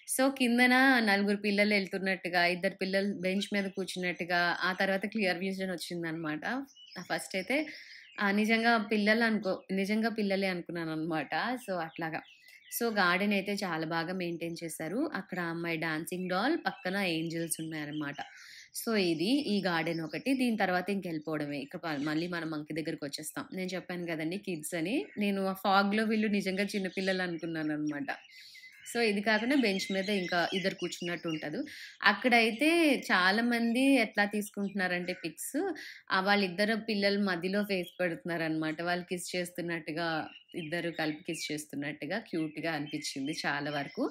సో, కిందన నలుగురు పిల్లలు ఎళ్తున్నట్టుగా, ఇద్దరు పిల్లలు బెంచ్ మీద కూర్చున్నట్టుగా, ఆ తర్వాత క్లియర్ విజన్ వచ్చిందనమాట. ఫస్ట్ అయితే నిజంగా పిల్లలే అనుకున్నాననమాట. సో, అట్లాగా. సో, గార్డెన్ అయితే చాలా బాగా మెయింటైన్ చేశారు. అక్కడ అమ్మాయి డాన్సింగ్ డాల్, పక్కన ఏంజెల్స్ ఉన్నాయన్నమాట. సో, ఈ గార్డెన్ ఒకటి. దీని తర్వాత ఇంకెళ్ళిపోవడమే. ఇక మళ్ళీ మనం మంకీ దగ్గరికొచ్చేస్తాం. నేను చెప్పాను గదండీ కిడ్స్ అని. నేను ఆ ఫాగ్‌లో వీళ్ళు నిజంగా చిన్న పిల్లలు అనుకున్నాననమాట. సో, ఇది కాకుండా బెంచ్ మీద ఇంకా ఇద్దరు కూర్చున్నట్టు ఉంటదు. అక్కడైతే చాలామంది ఎట్లా తీసుకుంటున్నారంటే పిక్స్, వాళ్ళిద్దరు పిల్లలు మధ్యలో ఫేస్ పెడుతున్నారనమాట. వాళ్ళు కిస్ చేస్తున్నట్టుగా, ఇద్దరు కలిపి కిస్ చేస్తున్నట్టుగా క్యూట్‌గా అనిపిచ్చింది చాలా వరకు.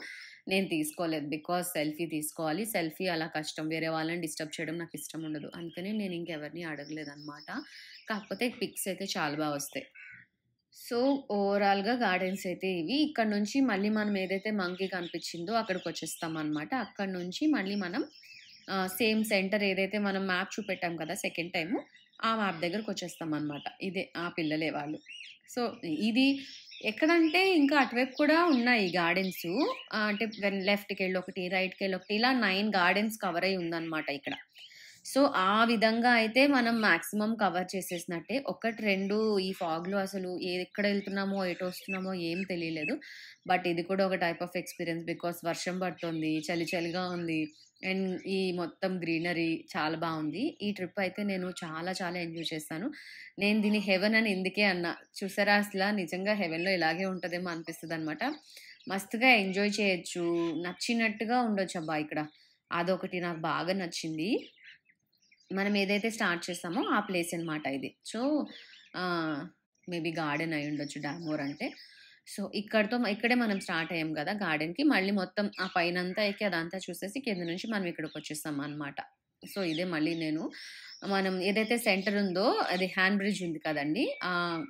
నేను తీసుకోలేదు. బికాజ్ సెల్ఫీ తీసుకోవాలి. సెల్ఫీ అలా కష్టం. వేరే వాళ్ళని డిస్టర్బ్ చేయడం నాకిష్టం ఉండదు. అందుకని నేను ఇంకెవరిని అడగలేదనమాట. కాకపోతే పిక్స్ అయితే చాలా వస్తాయి. సో, ఓవరాల్‌గా గార్డెన్స్ అయితే ఇవి. ఇక్కడ నుంచి మళ్ళీ మనం ఏదైతే మంకీ కనిపించిందో అక్కడికొచ్చేస్తామనమాట. అక్కడి నుంచి మళ్ళీ మనం సేమ్ సెంటర్ ఏదైతే మనం మ్యాప్ చూపెట్టాం కదా! సెకండ్ టైము, ఆ మ్యాప్ దగ్గరకొచ్చేస్తామనమాట. ఇదే ఆ పిల్లలే వాళ్ళు. సో, ఇది ఎక్కడంటే ఇంకా అటువైపు కూడా ఉన్నాయి గార్డెన్సు. అంటే లెఫ్ట్‌కెళ్ళి ఒకటి, రైట్‌కెళ్ళి ఒకటి ఇలా 9 గార్డెన్స్ కవర్ అయ్యి ఉందనమాట ఇక్కడ. సో, ఆ విధంగా అయితే మనం మాక్సిమం కవర్ చేసేసినట్టే. 1, 2 ఈ ఫాగ్‌లో అసలు ఎక్కడెళ్తున్నామో, ఎటొస్తున్నామో ఏం తెలియలేదు. బట్ ఇది కూడా ఒక టైప్ ఆఫ్ ఎక్స్‌పీరియన్స్. బికాజ్ వర్షం పడుతోంది, చలి చలిగా ఉంది. అండ్ ఈ మొత్తం గ్రీనరీ చాలా బావుంది. ఈ ట్రిప్ అయితే నేను చాలా చాలా ఎంజాయ్ చేశాను. నేను దీన్ని హెవెన్ అని ఇందుకే అన్నా. చూసారా అసల నిజంగా హెవెన్‌లో ఇలాగే ఉంటదేమో అనిపిస్తదనమాట. మస్తుగా ఎంజాయ్ చేయొచ్చు. నచ్చినట్టుగా ఉండొచ్చబ్బా ఇక్కడ. అదొకటి నాకు బాగా నచ్చింది. మనం ఏదైతే స్టార్ట్ చేసామో ఆ ప్లేస్ అనమాట ఇది. సో, ఆహ్, మేబీ గార్డెన్ అయ్యుండొచ్చు డామోర్ అంటే. సో, ఇక్కడే మనం స్టార్ట్ అయ్యాం గదా! గార్డెన్‌కి. మళ్ళీ మొత్తం ఆ పైనంతా ఎక్కి అదంతా చూసేసి కింద నుంచి మనం ఇక్కడికొచ్చేసామనమాట. సో, ఇదే మళ్ళీ మనం ఏదైతే సెంటర్ ఉందో అది హ్యాండ్ బ్రిడ్జ్ ఉంది కదండీ!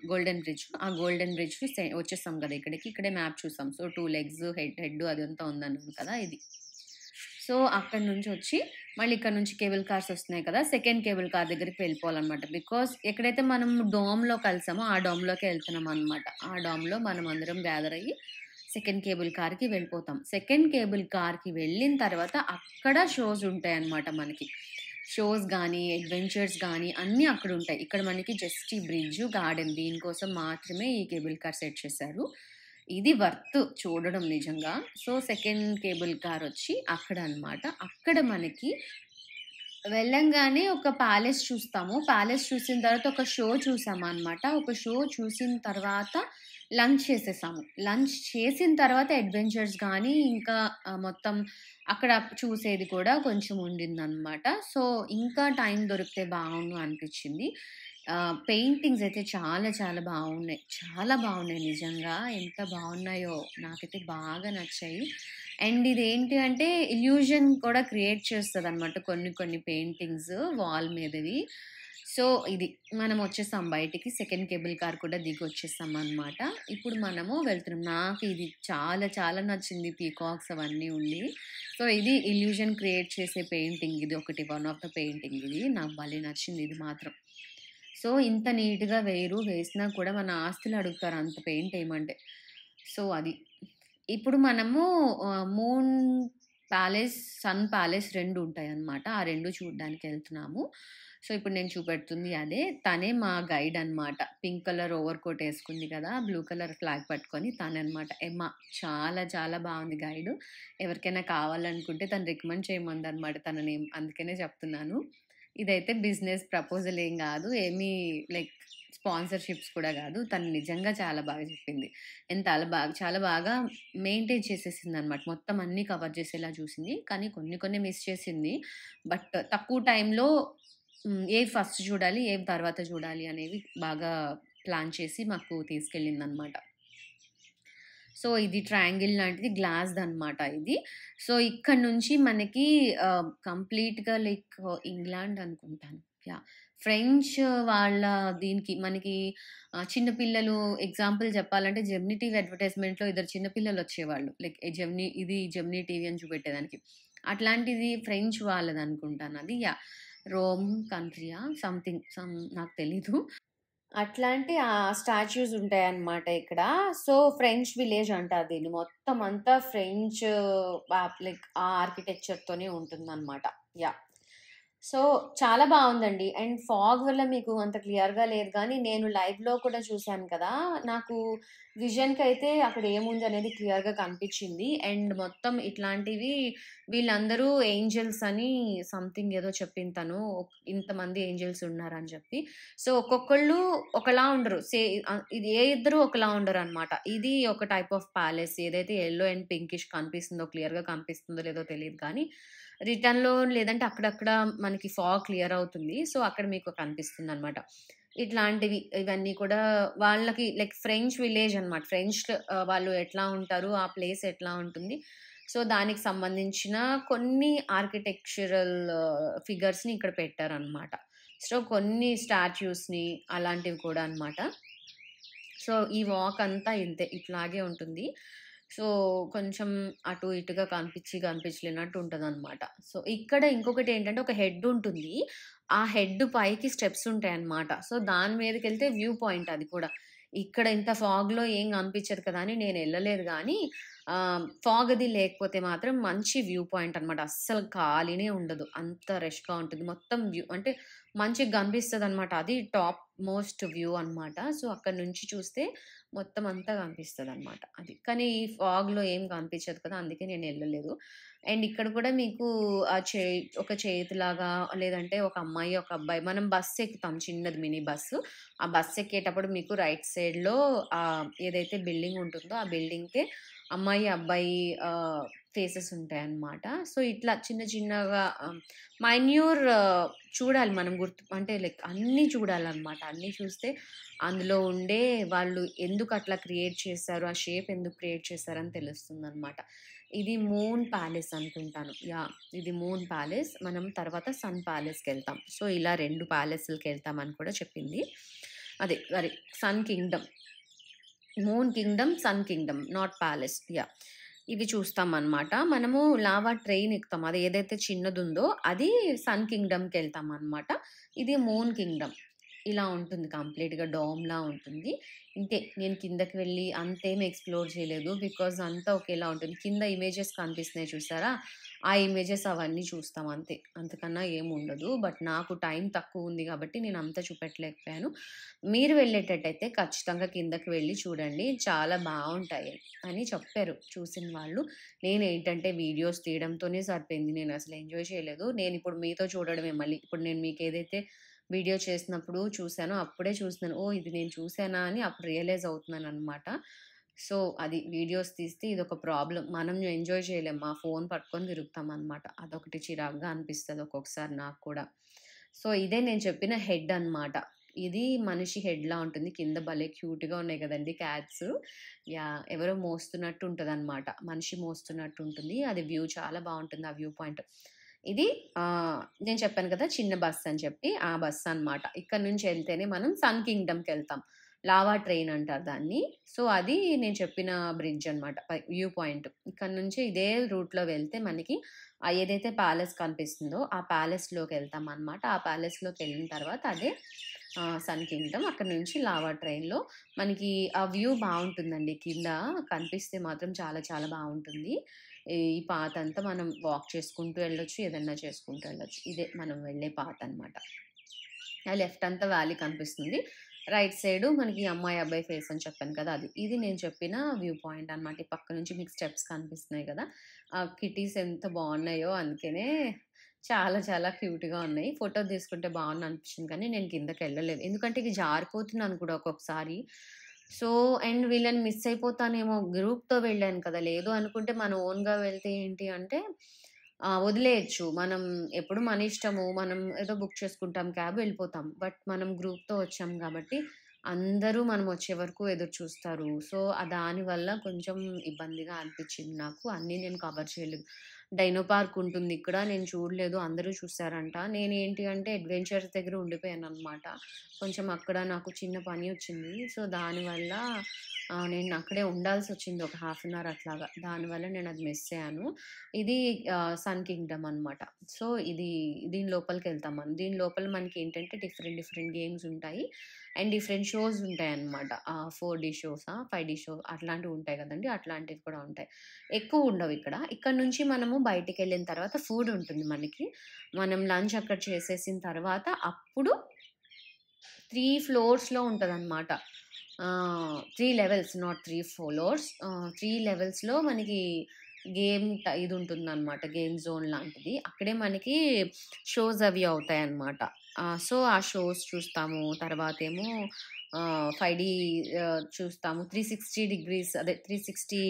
Golden bridge. ఆ గోల్డెన్ బ్రిడ్జ్ వచ్చేసాం గదా! ఇక్కడికి. ఇక్కడే మ్యాప్ చూసాం. సో, 2 లెగ్స్, హెడ్ అదంతా ఉందన్నాను కదా! ఇది. సో, సో, అక్కడి నుంచొచ్చి మళ్ళీ ఇక్కడ నుంచి కేబుల్ కార్స్ వస్తున్నాయి కదా! సెకండ్ కేబుల్ కార్ దగ్గరికి వెళ్ళిపోవాలనమాట. బికాజ్ ఎక్కడైతే మనం డోమ్‌లో కలిసామో ఆ డోమ్‌లోకే వెళ్తున్నామనమాట. ఆ డోమ్‌లో మనమందరం గ్యాదర్ అయ్యి సెకండ్ కేబుల్ కార్‌కి వెళ్ళిపోతాం. సెకండ్ కేబుల్ కార్‌కి వెళ్ళిన తర్వాత అక్కడ షోస్ ఉంటాయన్నమాట మనకి. షోస్ గానీ, అడ్వెంచర్స్ గానీ అన్నీ అక్కడుంటాయి. ఇక్కడ మనకి జస్ట్ ఈ బ్రిడ్జు, గార్డెన్ దీనికోసం మాత్రమే ఈ కేబుల్ కార్ సెట్ చేశారు. ఇది వర్త్ చూడడం నిజంగా. సో, సెకండ్ కేబుల్ కారొచ్చి అక్కడ అనమాట. అక్కడ మనకి వెళ్ళంగానే ఒక ప్యాలెస్ చూస్తాము. ప్యాలెస్ చూసిన తర్వాత ఒక షో చూసామనమాట. ఒక షో చూసిన తర్వాత లంచ్ చేసేసాము. లంచ్ చేసిన తర్వాత అడ్వెంచర్స్ గానీ, ఇంకా మొత్తం అక్కడ చూసేది కూడా కొంచెం ఉండిందనమాట. సో, ఇంకా టైం దొరికితే బావుండు అనిపిచ్చింది. పెయింటింగ్స్ అయితే చాలా చాలా బావున్నాయి. చాలా బావున్నాయి నిజంగా. ఎంత బావున్నాయో! నాకైతే బాగా నచ్చాయి. అండ్ ఇదేంటి అంటే ఇల్యూజన్ కూడా క్రియేట్ చేస్తదనమాట కొన్ని కొన్ని పెయింటింగ్స్ వాల్ మీదవి. సో, ఇది మనం వచ్చేసాం బయటికి. సెకండ్ కేబుల్ కార్ కూడా దిగొచ్చేసామనమాట. ఇప్పుడు మనము వెళ్తున్నాం. నాకు ఇది చాలా చాలా నచ్చింది పీకాక్స్ అవన్నీ ఉండి. సో, ఇది ఇల్యూజన్ క్రియేట్ చేసే పెయింటింగ్ ఇది ఒకటి. వన్ ఆఫ్ ద పెయింటింగ్ ఇది. నాకు భలే నచ్చింది ఇది మాత్రం. సో, ఇంత నీట్‌గా వేయరు. వేసినా కూడా మన ఆస్తులు అడుగుతారు అంత పెయింట్ ఎయమంటే. సో, అది. ఇప్పుడు మనము మూన్ ప్యాలెస్, సన్ ప్యాలెస్ 2 ఉంటాయన్నమాట. ఆ 2 చూడ్డానికెళ్తున్నాము. సో, ఇప్పుడు నేను చూపెడుతుంది అదే. తనే మా గైడ్ అన్నమాట. పింక్ కలర్ ఓవర్ కోట్ ఏసుకుంది కదా! బ్లూ కలర్ ఫ్లాగ్ పట్టుకొని తననమాట. ఎమ్మా. చాలా చాలా బావుంది గైడు. ఎవరికైనా కావాలనుకుంటే తను రికమెండ్ చేయమందనమాట తన నేమ్. అందుకనే చెప్తున్నాను. ఇదైతే బిజినెస్ ప్రపోజల్ ఏం గాదు. ఏమీ లైక్ స్పాన్సర్‌షిప్స్ కూడా గాదు. తను నిజంగా చాలా బాగా చెప్పింది. అండ్ చాలా బాగా మెయింటైన్ చేసేసిందనమాట. మొత్తం అన్నీ కవర్ చేసేలా చూసింది. కానీ కొన్ని కొన్ని మిస్ చేసింది. బట్ తక్కువ టైంలో ఏవి ఫస్ట్ చూడాలి, ఏవి తర్వాత చూడాలి అనేవి బాగా ప్లాన్ చేసి మాకు తీసుకెళ్ళిందనమాట. సో, ఇది ట్రయాంగిల్ లాంటిది గ్లాస్‌దనమాట ఇది. సో, ఇక్కడ నుంచి మనకి కంప్లీట్‌గా లైక్ ఇంగ్లాండ్ అనుకుంటాను. యాహ్! ఫ్రెంచ్ వాళ్ళ దీనికి మనకి చిన్న పిల్లలు ఎగ్జాంపుల్ చెప్పాలంటే జెమినీ టీవీ అడ్వర్టైజ్‌మెంట్‌లో ఇద్దరు చిన్న పిల్లలొచ్చేవాళ్ళు. లైక్ జెమినీ టీవీ అని చూపెట్టేదానికి. అట్లాంటిది ఫ్రెంచ్ వాళ్ళదనుకుంటానది. యాహ్! రోమ్ కంట్రీయా నాకు తెలీదు. అట్లాంటి స్టాచ్యూస్ ఉంటాయన్నమాట ఇక్కడ. సో, ఫ్రెంచ్ విలేజ్ అంటారు దీన్ని. మొత్తం అంతా ఫ్రెంచ్ లైక్ ఆ ఆర్కిటెక్చర్‌తోనే ఉంటుందన్నమాట. యాహ్! సో, చాలా బావుందండి. అండ్ ఫాగ్ వల్ల మీకు అంత క్లియర్‌గా లేదు గానీ, నేను లైవ్‌లో కూడా చూసాను కదా! నాకు విజన్‌కైతే అక్కడ ఏముందనేది క్లియర్‌గా కనిపిచ్చింది. అండ్ మొత్తం ఇట్లాంటివి వీళ్ళందరూ ఏంజెల్స్ అని సంథింగ్ ఏదో చెప్పింది తను. ఇంతమంది ఏంజెల్స్ ఉన్నారని చెప్పి. సో, ఒక్కొక్కళ్ళు ఒకలా ఉండరు. ఇది ఏ ఇద్దరు ఒకలా ఉండరనమాట. ఇది ఒక టైప్ ఆఫ్ ప్యాలెస్. ఏదైతే యెల్లో అండ్ పింకిష్ కనిపిస్తుందో, క్లియర్‌గా కనిపిస్తుందో లేదో తెలీదు కానీ, రిటర్న్‌లో లేదంటే అక్కడక్కడ మనకి ఫాగ్ క్లియర్ అవుతుంది. సో, అక్కడ మీకు కనిపిస్తుందనమాట. ఇట్లాంటివి ఇవన్నీ కూడా వాళ్ళకి లైక్ ఫ్రెంచ్ విలేజ్ అనమాట. వాళ్ళు ఎట్లా ఉంటారు, ఆ ప్లేస్ ఎట్లా ఉంటుంది. సో, దానికి సంబంధించిన కొన్ని ఆర్కిటెక్చరల్ ఫిగర్స్‌ని ఇక్కడ పెట్టారనమాట. సో, కొన్ని స్టాచ్యూస్‌ని అలాంటివి కూడా అనమాట. సో, ఈ వాక్ అంతా ఇంతే. ఇట్లాగే ఉంటుంది. సో, కొంచెం అటు ఇటుగా కనిపించలేనట్టు ఉంటదనమాట. సో, ఇక్కడ ఇంకొకటేంటంటే ఒక హెడ్ ఉంటుంది. ఆ హెడ్ పైకి స్టెప్స్ ఉంటాయన్నమాట. సో, దాని మీదకెళ్తే వ్యూ పాయింట్ అది కూడా. ఇక్కడ ఇంత ఫాగ్‌లో ఏం కనిపించదు కదా! అని నేనెళ్ళలేదు గానీ, ఫాగ్ అది లేకపోతే మాత్రం మంచి వ్యూ పాయింట్ అనమాట. అస్సలు ఖాళీనే ఉండదు. అంత రష్‌గా ఉంటుంది. మొత్తం వ్యూ అంటే మంచిగా కనిపిస్తదనమాట. అది టాప్ మోస్ట్ వ్యూ అనమాట. సో, అక్కడి నుంచి చూస్తే మొత్తం అంతా కనిపిస్తదనమాట అది. కానీ ఈ ఫాగ్‌లో ఏం కనిపించదు కదా! అందుకే నేనెళ్ళలేదు. అండ్ ఇక్కడ కూడా మీకు ఒక చేతిలాగా లేదంటే ఒక అమ్మాయి, ఒక అబ్బాయి మనం బస్ ఎక్కుతాం చిన్నది మినీ బస్సు. ఆ బస్ ఎక్కేటప్పుడు మీకు రైట్ సైడ్‌లో ఏదైతే బిల్డింగ్ ఉంటుందో ఆ బిల్డింగ్‌కే అమ్మాయి, అబ్బాయి ఫేసెస్ ఉంటాయన్నమాట. సో, ఇట్లా చిన్న చిన్నగా మైన్యూర్ చూడాలి మనం అంటే లైక్ అన్నీ చూడాలన్నమాట. అన్నీ చూస్తే అందులో ఉండే వాళ్ళు ఎందుకు అట్లా క్రియేట్ చేశారు, ఆ షేప్ ఎందుకు క్రియేట్ చేశారని తెలుస్తుందన్నమాట. ఇది మూన్ ప్యాలెస్ అనుకుంటాను. యాహ్! ఇది మూన్ ప్యాలెస్. మనం తర్వాత సన్ ప్యాలెస్‌కెళ్తాం. సో, ఇలా 2 ప్యాలెస్‌లకెళ్తామని కూడా చెప్పింది. Sorry sun kingdom. Moon kingdom, sun kingdom not palace. Yeah! ఇవి చూస్తామనమాట. మనము లావా ట్రైన్ ఎక్కుతాం. అది ఏదైతే చిన్నదుందో అది సన్ కింగ్‌డమ్‌కెళ్తామనమాట. ఇది మూన్ కింగ్‌డమ్. ఇలా ఉంటుంది కంప్లీట్‌గా డామ్‌లా ఉంటుంది. ఇంతే నేను కిందకి వెళ్ళి అంతేమి ఎక్స్‌ప్లోర్ చేయలేదు. బికాజ్ అంతా ఒకేలా ఉంటుంది. కింద ఇమేజెస్ కనిపిస్తున్నాయి చూసారా? ఆ ఇమేజెస్ అవన్నీ చూస్తాం అంతే. అంతకన్నా ఏముండదు. బట్ నాకు టైం తక్కువుంది కాబట్టి నేనంతా చూపెట్టలేకపోయాను. మీరు వెళ్ళేటట్టయితే ఖచ్చితంగా కిందకి వెళ్లి చూడండి. చాలా బావుంటాయి అని చెప్పారు చూసిన వాళ్ళు. నేనేంటంటే వీడియోస్ తీయడంతోనే సరిపోయింది. నేనసలు ఎంజాయ్ చేయలేదు. నేనిప్పుడు మీతో చూడడమే మళ్ళీ. ఇప్పుడు నేను మీకేదైతే వీడియో చేసినప్పుడు చూసానో అప్పుడే చూస్తున్నాను. ఓహ్! ఇది నేను చూసానా అని అప్పుడు రియలైజ్ అవుతున్నాననమాట. సో, అది వీడియోస్ తీస్తే ఇదొక ప్రాబ్లమ్. మనం ఎంజాయ్ చేయలేం. మా ఫోను పట్టుకొని తిరుగుతామనమాట. అదొకటి చిరాకుగా అనిపిస్తది ఒక్కొక్కసారి నాకు కూడా. సో, ఇదే నేను చెప్పిన హెడ్ అనమాట. ఇది మనిషి హెడ్‌లా ఉంటుంది. కింద భలే క్యూట్‌గా ఉన్నాయి గదండీ క్యాట్స్. యాహ్! ఎవరో మోస్తున్నట్టు ఉంటదనమాట. మనిషి మోస్తున్నట్టు ఉంటుంది. అది వ్యూ చాలా బావుంటుంది. ఆ వ్యూ పాయింట్. ఇది నేను చెప్పాను కదా! చిన్న బస్ అని చెప్పి. ఆ బస్ అనమాట. ఇక్కడి నుంచి ఎళ్తేనే మనం సన్ కింగ్‌డమ్‌కెళ్తాం. లావా ట్రైన్ అంటారు దాన్ని. సో, అది నేను చెప్పిన బ్రిడ్జ్ అనమాట. View point. ఇక్కడ నుంచి ఇదే రూట్‌లో వెళ్తే మనకి ఏదైతే ప్యాలెస్ కనిపిస్తుందో, ఆ ప్యాలెస్‌లోకెళ్తామనమాట. ఆ ప్యాలెస్‌లోకెళ్ళిన తర్వాత అదే సన్ కింగ్‌డమ్. అక్కడి నుంచి లావా ట్రైన్‌లో మనకి ఆ వ్యూ బావుంటుందండి. కింద కనిపిస్తే మాత్రం చాలా చాలా బావుంటుంది. ఈ పాత్ అంతా మనం వాక్ చేసుకుంటూ వెళ్ళొచ్చు. ఏదన్నా చేసుకుంటూ వెళ్ళొచ్చు. ఇదే మనం వెళ్ళే పాత్ అనమాట. ఆ లెఫ్ట్ అంతా వ్యాలీ కనిపిస్తుంది. రైట్ సైడు మనకి అమ్మాయి, అబ్బాయి ఫేస్ అని చెప్పాను కదా! అది. ఇది నేను చెప్పిన వ్యూ పాయింట్ అనమాట. ఈ పక్క నుంచి మీకు స్టెప్స్ కనిపిస్తున్నాయి కదా! ఆ కిటీస్ ఎంత బావున్నాయో అందుకనే చాలా చాలా క్యూట్‌గా ఉన్నాయి. ఫోటో తీసుకుంటే బావుండనిపించింది కానీ నేను కిందకెళ్ళలేదు. ఎందుకంటే ఇది జారిపోతున్నాను కూడా ఒక్కొక్కసారి. సో, అండ్ వీళ్ళని మిస్ అయిపోతానేమో గ్రూప్‌తో వెళ్ళాను కదా! లేదు అనుకుంటే మన ఓన్‌గా వెళ్తే ఏంటి అంటే వదిలేయొచ్చు. మనం ఎప్పుడు మన ఇష్టము. మనం ఏదో బుక్ చేసుకుంటాం క్యాబ్ వెళ్ళిపోతాం. బట్ మనం గ్రూప్‌తో వచ్చాం గాబట్టి, అందరూ మనం వచ్చే వరకు ఎదురు చూస్తారు. సో, దానివల్ల కొంచెం ఇబ్బందిగా అనిపిచ్చింది నాకు. అన్నీ నేను కవర్ చేయలేదు. డైనో పార్క్ ఉంటుంది ఇక్కడ. నేను చూడలేదు. అందరూ చూసారంట. నేనేంటి అంటే అడ్వెంచర్స్ దగ్గర ఉండిపోయాననమాట. కొంచెం అక్కడ నాకు చిన్న పని వచ్చింది. సో, దానివల్ల నేను అక్కడే ఉండాల్సొచ్చింది ఒక హాఫ్ అన్ అవర్ అట్లాగా. దానివల్ల నేనది మిస్ అయ్యాను. ఇది సన్ కింగ్‌డమ్ అనమాట. సో, దీని లోపలికెళ్తాం మనం. దీని లోపల మనకేంటంటే డిఫరెంట్ డిఫరెంట్ గేమ్స్ ఉంటాయి. అండ్ డిఫరెంట్ షోస్ ఉంటాయన్నమాట. 4డీ షోసా? 5డీ షో అట్లాంటివి ఉంటాయి గదండీ! అట్లాంటివి కూడా ఉంటాయి. ఎక్కువుండవు ఇక్కడ. ఇక్కడ నుంచి మనము బయటికెళ్ళిన తర్వాత ఫుడ్ ఉంటుంది మనకి. మనం లంచ్ అక్కడ చేసేసిన తర్వాత అప్పుడు 3 ఫ్లోర్స్‌లో ఉంటదనమాట. 3 లెవెల్స్ నాట్ 3 ఫ్లోర్స్. 3 లెవెల్స్‌లో మనకి ఇదుంటుందనమాట. గేమ్ జోన్ లాంటిది. అక్కడే మనకి షోస్ అవి అవుతాయన్నమాట. సో, ఆ షోస్ చూస్తాము. తర్వాతేమో 5డీ చూస్తాము. 360 డిగ్రీస్ అదే 360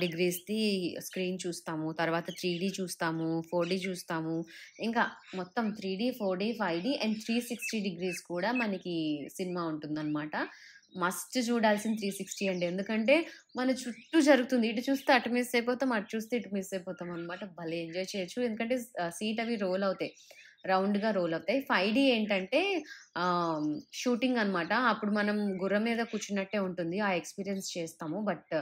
డిగ్రీస్‌ది స్క్రీన్ చూస్తాము. తర్వాత 3డీ చూస్తాము. 4డీ చూస్తాము. ఇంకా మొత్తం 3డీ, 4డీ, 5డీ అండ్ 360 డిగ్రీస్ కూడా మనకి సినిమా ఉంటుందనమాట. మస్ట్ చూడాల్సిన 360 అండి. ఎందుకంటే మన చుట్టూ జరుగుతుంది. ఇటు చూస్తే అటు మిస్ అయిపోతాం. అటు చూస్తే ఇటు మిస్ అయిపోతాం అనమాట. భలే ఎంజాయ్ చేయొచ్చు. ఎందుకంటే సీట్ అవి రోల్ అవుతాయి. రౌండ్‌గా రోల్ అవుతాయి. 5డీ ఏంటంటే షూటింగ్ అనమాట. అప్పుడు మనం గుర్రం మీద కూర్చున్నట్టే ఉంటుంది. ఆ ఎక్స్‌పీరియన్స్ చేస్తాము. బట్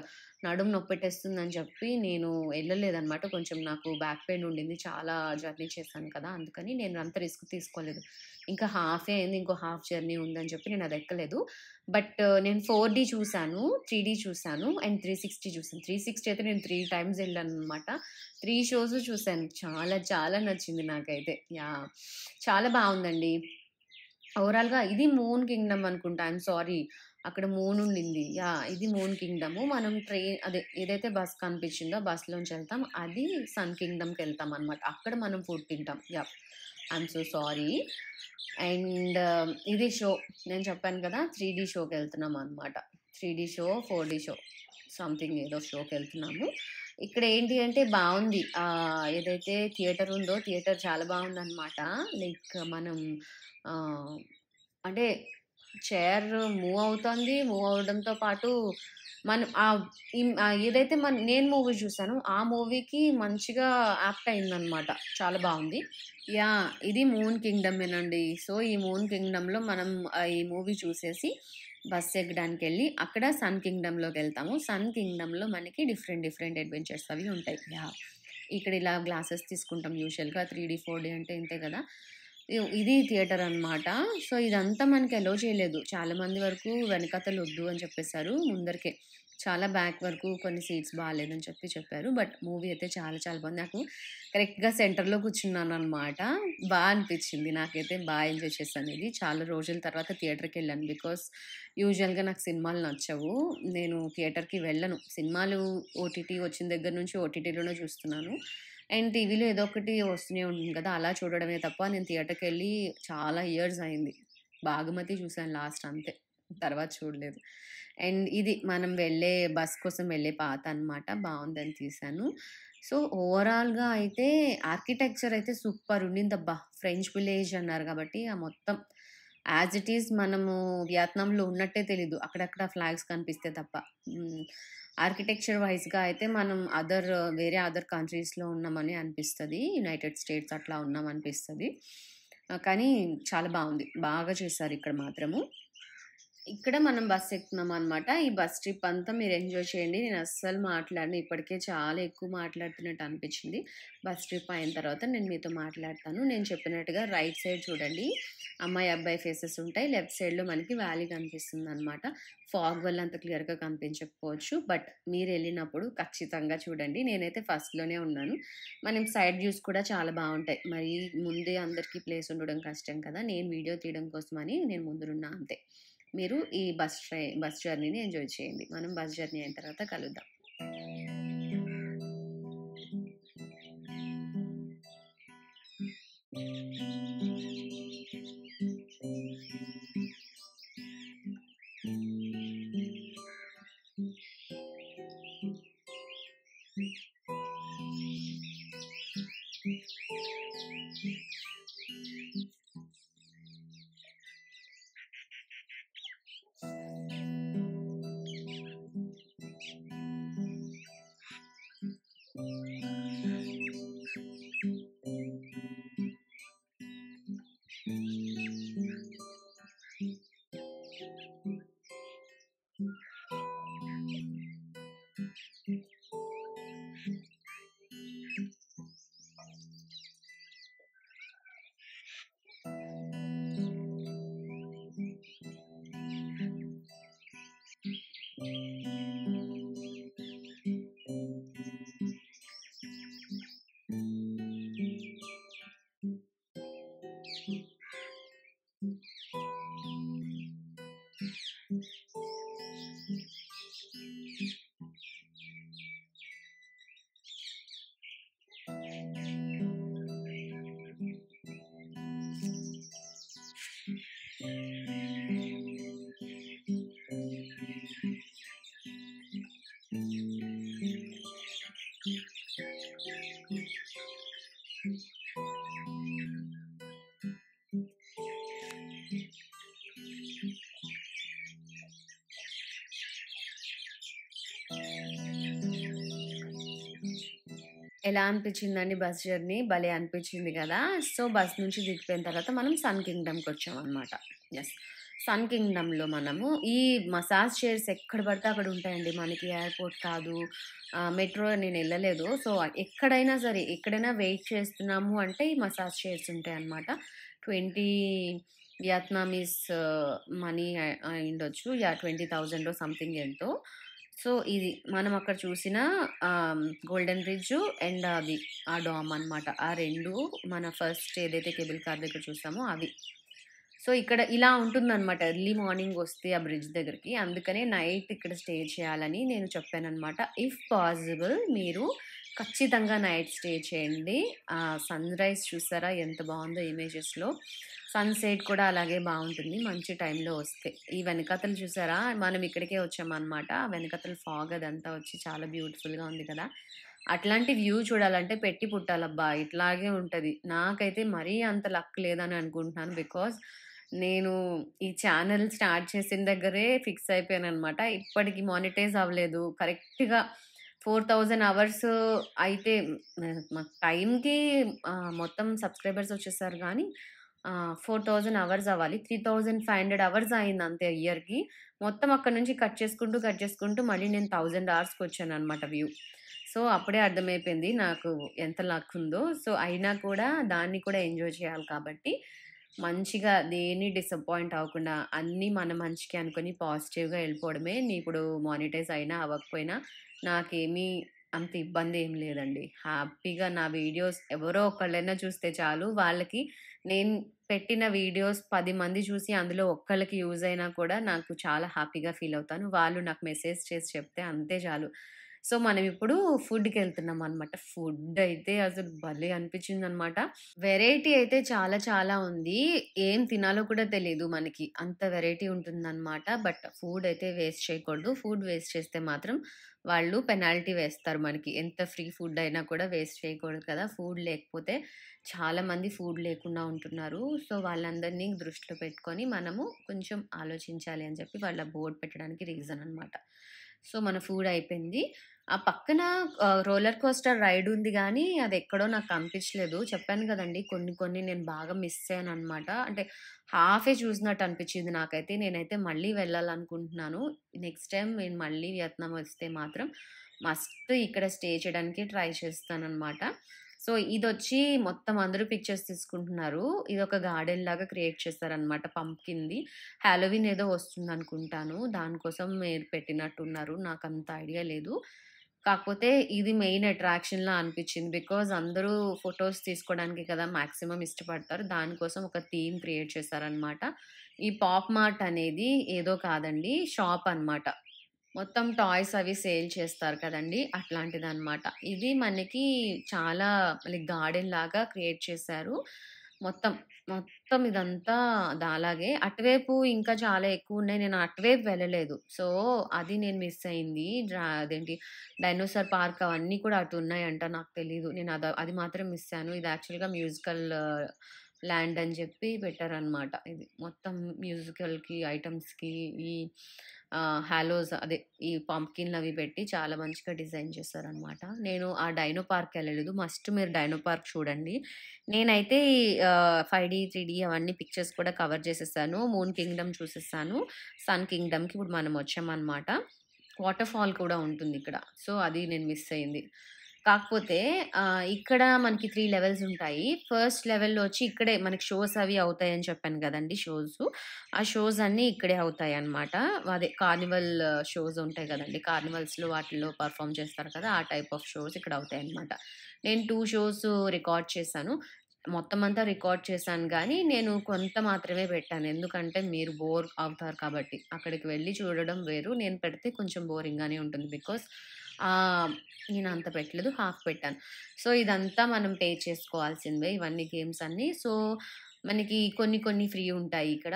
నడుము నొప్పెట్టేస్తుందని చెప్పి నేను ఎళ్ళలేదనమాట. కొంచెం నాకు బ్యాక్ పెయిన్ ఉండింది. చాలా జర్నీ చేశాను కదా! అందుకని నేను అంత రిస్క్ తీసుకోలేదు. ఇంకా హాఫే అయింది. ఇంకో హాఫ్ జర్నీ ఉందని చెప్పి నేను అది ఎక్కలేదు. బట్ నేను 4డీ చూసాను, 3డీ చూసాను అండ్ 360 చూసాను. 360 అయితే నేను 3 టైమ్స్ ఎళ్ళాననమాట. 3 షోస్ చూసాను. చాలా చాలా నచ్చింది నాకైతే. యాహ్! చాలా బావుందండి. ఓవరాల్‌గా ఇది మూన్ కింగ్‌డమ్ అనుకుంటా. I'm sorry. అక్కడ మూన్ ఉండింది. యాహ్! ఇది మూన్ కింగ్‌డము. మనం అదే ఏదైతే బస్ కనిపించిందో బస్‌లోంచి ఎళ్తాం. అది సన్ కింగ్‌డమ్‌కెళ్తామనమాట. అక్కడ మనం ఫుడ్ తింటాం. Yeah! I'm so sorry. And ఇది షో. నేను చెప్పాను కదా! 3డీ షోకెళ్తున్నామనమాట. 3డీ షో, 4డీ షో సంథింగ్ ఏదో షోకెళ్తున్నాము. ఇక్కడ ఏంటి అంటే బావుంది. ఏదైతే థియేటర్ ఉందో థియేటర్ చాలా బావుందనమాట. లైక్ మనం ఆహ్, అంటే చైర్ మూవ్ అవుతోంది. మూవ్ అవ్వడంతో పాటు మనం ఏదైతే నేను మూవీ చూసానో, ఆ మూవీకి మంచిగా యాప్ట్ అయిందనమాట. చాలా బావుంది. ఇది 'మూన్ కింగ్డమేనండి.' సో, ఈ 'మూన్ కింగ్డమ్‌లో' మనం ఈ మూవీ చూసేసి బస్ ఎక్కడానికెళ్ళి, అక్కడ సన్ కింగ్డమ్‌లోకెళ్తాము. సన్ కింగ్డమ్‌లో మనకి డిఫరెంట్, డిఫరెంట్ అడ్వెంచర్స్ అవి ఉంటాయి. ఇక్కడ ఇలా గ్లాసెస్ తీసుకుంటాం యూజువల్‌గా 3డీ, 4డీ అంటే ఇంతే కదా! ఇది థియేటర్ అనమాట. సో, ఇదంతా మనకి అలో చేయలేదు. చాలా మంది వరకు వెనకాతలొద్దు అని చెప్పేసారు. ముందరికే చాలా బ్యాక్ వరకు కొన్ని సీట్స్ బాలేదని చెప్పారు. బట్ మూవీ అయితే చాలా చాలా బాగుంది. నాకు కరెక్ట్‌గా సెంటర్‌లో కూర్చున్నాననమాట. అనిపిచ్చింది. నాకైతే ఎంజాయ్ చేశాను ఇది. చాలా రోజుల తర్వాత థియేటర్‌కెళ్ళాను. బికాజ్ యూజువల్‌గా నాకు సినిమాలు నచ్చవు. నేను థియేటర్‌కి వెళ్ళను. సినిమాలు ఓటీటీ వచ్చిన దగ్గర నుంచి ఓటీటీలోనే చూస్తున్నాను. అండ్ టీవీలో ఏదో ఒకటి వస్తూనే ఉంటుంది కదా! అలా చూడడమే తప్ప నేను థియేటర్‌కెళ్ళి చాలా ఇయర్స్ అయింది. 'భాగమతి' చూసాను లాస్ట్ అంతే. తర్వాత చూడలేదు. అండ్ ఇది మనం బస్ కోసం వెళ్ళే పాత అనమాట. బావుందని తీశాను. సో, ఓవరాల్‌గా అయితే ఆర్కిటెక్చర్ అయితే సూపర్ ఉండిందబ్బా! ఫ్రెంచ్ విలేజ్ అన్నారు కాబట్టి, ఆ మొత్తం యాజ్ ఇట్ ఈజ్ మనము వియత్నాంలో ఉన్నట్టే తెలీదు. అక్కడక్కడ ఫ్లాగ్స్ కనిపిస్తే తప్ప. ఆర్కిటెక్చర్ వైస్‌గా అయితే మనం వేరే అదర్ కంట్రీస్‌లో ఉన్నామని అనిపిస్తది. యునైటెడ్ స్టేట్స్ అట్లా ఉన్నామనిపిస్తది. కానీ చాలా బావుంది. బాగా చేశారు ఇక్కడ మాత్రము. ఇక్కడ మనం బస్ ఎక్కుతున్నామనమాట. ఈ బస్ ట్రిప్ అంతా మీరు ఎంజాయ్ చేయండి. నేను అస్సలు మాట్లాడను. ఇప్పటికే చాలా ఎక్కువ మాట్లాడుతున్నట్టు అనిపించింది. బస్ ట్రిప్ అయిన తర్వాత నేను మీతో మాట్లాడతాను. నేను చెప్పినట్టుగా రైట్ సైడ్ చూడండి. అమ్మాయి, అబ్బాయి ఫేసెస్ ఉంటాయి. లెఫ్ట్ సైడ్‌లో మనకి వ్యాలీ కనిపిస్తుందనమాట. ఫాగ్ వల్ల అంత క్లియర్‌గా కనిపించకపోవచ్చు. బట్ మీరెళ్ళినప్పుడు ఖచ్చితంగా చూడండి. నేనైతే ఫస్ట్‌లోనే ఉన్నాను. మనం సైడ్ వ్యూస్ కూడా చాలా బావుంటాయి. మరి ముందే అందరికీ ప్లేస్ ఉండడం కష్టం కదా! నేను వీడియో తీయడం కోసమని నేను ముందునున్నా అంతే. మీరు ఈ బస్ జర్నీని ఎంజాయ్ చేయండి. మనం బస్ జర్నీ అయిన తర్వాత కలుద్దాం. ఎలా అనిపించిందండి బస్ జర్నీ? భలే అనిపించింది గదా! సో, బస్ నుంచి దిగిపోయిన తర్వాత మనం సన్ కింగ్డమ్‌కొచ్చామనమాట. యెస్. సన్ కింగ్డమ్‌లో మనము ఈ మసాజ్ చైర్స్ ఎక్కడ పడితే అక్కడ ఉంటాయండి. మనకి ఎయిర్‌పోర్ట్ కాదు, మెట్రో నేనెళ్ళలేదు. సో, ఎక్కడైనా సరే, ఎక్కడైనా వెయిట్ చేస్తున్నాము అంటే ఈ మసాజ్ చైర్స్ ఉంటాయనమాట. 20 వియత్నామీస్ మనీ అయ్యుండొచ్చు. 20,000 సంథింగ్ ఎంతో. సో, ఇది మనం అక్కడ చూసిన గోల్డెన్ బ్రిడ్జు అండ్ ఆ డామ్ అనమాట. ఆ 2 మన ఫస్ట్ ఏదైతే కేబుల్ కార్ దగ్గర చూసామో అవి. సో, ఇక్కడ ఇలా ఉంటుందనమాట. ఎర్లీ మార్నింగ్ వస్తే ఆ బ్రిడ్జ్ దగ్గరికి. అందుకనే నైట్ ఇక్కడ స్టే చేయాలని నేను చెప్పాననమాట. ఇఫ్ పాసిబుల్ మీరు ఖచ్చితంగా నైట్ స్టే చేయండి. సన్‌రైజ్ చూసారా ఎంత బావుందో ఇమేజెస్‌లో. సన్‌సెట్ కూడా అలాగే బావుంటుంది మంచి టైంలో వస్తే. ఈ వెనకాతల చూసారా? మనం ఇక్కడికే వచ్చామనమాట. వెనకాతల ఫాగ్ అదంతా వచ్చి చాలా బ్యూటిఫుల్‌గా ఉంది కదా! అట్లాంటి వ్యూ చూడాలంటే పెట్టి పుట్టాలబ్బా! ఇట్లాగే ఉంటది. నాకైతే మరీ అంత లక్ లేదని అనుకుంటున్నాను. బికాజ్ నేను ఈ ఛానెల్ స్టార్ట్ చేసిన దగ్గరే ఫిక్స్ అయిపోయాననమాట. ఇప్పటికి మానిటైజ్ అవ్వలేదు. కరెక్ట్‌గా 4000 అవర్స్ అయితే మాకు టైంకి మొత్తం సబ్‌స్క్రైబర్స్ వచ్చేసారు గానీ 4000 అవర్స్ అవ్వాలి. 3500 అవర్స్ అయింది అంతే ఇయర్‌కి. మొత్తం అక్కడి నుంచి కట్ చేసుకుంటూ, కట్ చేసుకుంటూ మళ్ళీ నేను 1000 అవర్స్‌కొచ్చాననమాట వ్యూ. సో, అప్పుడే అర్థమైపోయింది నాకు ఎంత లక్ ఉందో. సో, అయినా కూడా దాన్ని కూడా ఎంజాయ్ చేయాలి కాబట్టి, మంచిగా దేన్ని డిసప్పాయింట్ అవ్వకుండా అన్నీ మన మంచికే అనుకోని పాజిటివ్‌గా ఎళ్ళిపోవడమే. ఇప్పుడు మానిటైజ్ అయినా అవ్వకపోయినా నాకేమీ అంత ఇబ్బంది ఏం లేదండి. హ్యాపీగా నా వీడియోస్ ఎవరో ఒకళ్ళైనా చూస్తే చాలు. వాళ్ళకి నేను పెట్టిన వీడియోస్ 10 మంది చూసి అందులో ఒక్కళ్ళకి యూజ్ అయినా కూడా నాకు చాలా హ్యాపీగా ఫీల్ అవుతాను. వాళ్ళు నాకు మెసేజ్ చేసి చెప్తే అంతే చాలు. సో, మనం ఇప్పుడు ఫుడ్‌కెళ్తున్నామనమాట. ఫుడ్ అయితే అసలు భలే అనిపించిందనమాట. వెరైటీ అయితే చాలా చాలా ఉంది. ఏం తినాలో కూడా తెలీదు మనకి. అంత వెరైటీ ఉంటుందనమాట. బట్ ఫుడ్ అయితే వేస్ట్ చేయకూడదు. ఫుడ్ వేస్ట్ చేస్తే మాత్రం వాళ్ళు పెనాల్టీ వేస్తారు మనకి. ఎంత ఫ్రీ ఫుడ్ అయినా కూడా వేస్ట్ చేయకూడదు కదా! ఫుడ్ లేకపోతే చాలామంది ఫుడ్ లేకుండా ఉంటున్నారు. సో, వాళ్ళందరినీ దృష్టిలో పెట్టుకొని మనము కొంచెం ఆలోచించాలి అని చెప్పి వాళ్ళ బోర్డ్ పెట్టడానికి రీజన్ అనమాట. సో, మన ఫుడ్ అయిపోయింది. ఆ పక్కన రోలర్ కోస్టర్ రైడ్ ఉంది గానీ, అదెక్కడో నాకు కనిపించలేదు. చెప్పాను గదండీ! కొన్ని కొన్ని నేను బాగా మిస్ అయ్యాననమాట. అంటే హాఫే చూసినట్టు అనిపించింది నాకైతే. నేనైతే మళ్ళీ వెళ్ళాలనుకుంటున్నాను. నెక్స్ట్ టైమ్ నేను మళ్ళీ వియత్నాం వస్తే మాత్రం మస్ట్ ఇక్కడ స్టే చేయడానికి ట్రై చేస్తాననమాట. సో, ఇదొచ్చి మొత్తం అందరూ పిక్చర్స్ తీసుకుంటున్నారు. ఇదొక గార్డెన్ లాగా క్రియేట్ చేశారనమాట పంప్కిన్‌ది. హాలోవీన్ ఏదో వస్తుందనుకుంటాను. దానికోసం మీరు పెట్టినట్టున్నారు. నాకంత ఐడియా లేదు. కాకపోతే ఇది మెయిన్ అట్రాక్షన్‌లా అనిపిచ్చింది. బికాజ్ అందరూ ఫోటోస్ తీసుకోవడానికి కదా మాక్సిమం ఇష్టపడతారు. దానికోసం ఒక థీమ్ క్రియేట్ చేశారనమాట. ఈ పాప్ మార్ట్ అనేది ఏదో కాదండి. షాప్ అనమాట. మొత్తం టాయ్స్ అవి సేల్ చేస్తారు కదండీ! అట్లాంటిదనమాట. ఇది మనకి చాలా లైక్ గార్డెన్ లాగా క్రియేట్ చేశారు. మొత్తం, మొత్తం ఇదంతా అలాగే. అటువైపు ఇంకా చాలా ఎక్కువున్నాయి. నేను అటువైపు వెళ్ళలేదు. సో, అది నేను మిస్ అయింది. అదేంటి డైనోసార్ పార్క్ అవన్నీ కూడా అటు ఉన్నాయంట. నాకు తెలీదు. నేను అది మాత్రం మిస్ అయ్యాను. ఇది యాక్చువల్‌గా మ్యూజికల్ ల్యాండ్ అని చెప్పి పెట్టారనమాట. ఇది మొత్తం మ్యూజికల్‌కి, ఐటెమ్స్‌కి ఈ హాలోస్ అదే ఈ పంప్కిన్‌లవి పెట్టి చాలా మంచిగా డిజైన్ చేశారనమాట. నేను ఆ డైనో పార్క్‌కెళ్ళలేదు. మస్ట్ మీరు డైనో పార్క్ చూడండి. నేనైతే 5డీ, 3డీ అవన్నీ పిక్చర్స్ కూడా కవర్ చేసేసాను. మూన్ కింగ్‌డమ్ చూసేసాను. సన్ కింగ్‌డమ్‌కి ఇప్పుడు మనం వచ్చామనమాట. వాటర్ ఫాల్ కూడా ఉంటుందిక్కడ. సో, అది నేను మిస్ అయింది. కాకపోతే ఇక్కడ మనకి 3 లెవెల్స్ ఉంటాయి. ఫస్ట్ లెవెల్‌లో వచ్చి ఇక్కడే మనకి షోస్ అవి అవుతాయని చెప్పాను గదండీ! షోసు. ఆ షోస్ అన్నీ ఇక్కడే అవుతాయన్నమాట. అదే కార్నివల్ షోస్ ఉంటాయి గదండీ! కార్నివల్స్‌లో వాటిల్లో పెర్ఫార్మ్ చేస్తారు కదా! ఆ టైప్ ఆఫ్ షోస్ ఇక్కడ అవుతాయన్నమాట. నేను 2 షోస్ రికార్డ్ చేశాను. మొత్తం అంతా రికార్డ్ చేశాను గానీ, నేను కొంత మాత్రమే పెట్టాను. ఎందుకంటే మీరు బోర్ అవుతారు కాబట్టి. అక్కడికి వెళ్లి చూడడం వేరు. నేను పెడితే కొంచెం బోరింగ్‌గానే ఉంటుంది. బికాజ్ నేనంత పెట్టలేదు. హాఫ్ పెట్టాను. సో, ఇదంతా మనం పే చేసుకోవాల్సిందే ఇవన్నీ గేమ్స్ అన్నీ. సో, మనకి కొన్ని కొన్ని ఫ్రీ ఉంటాయి ఇక్కడ.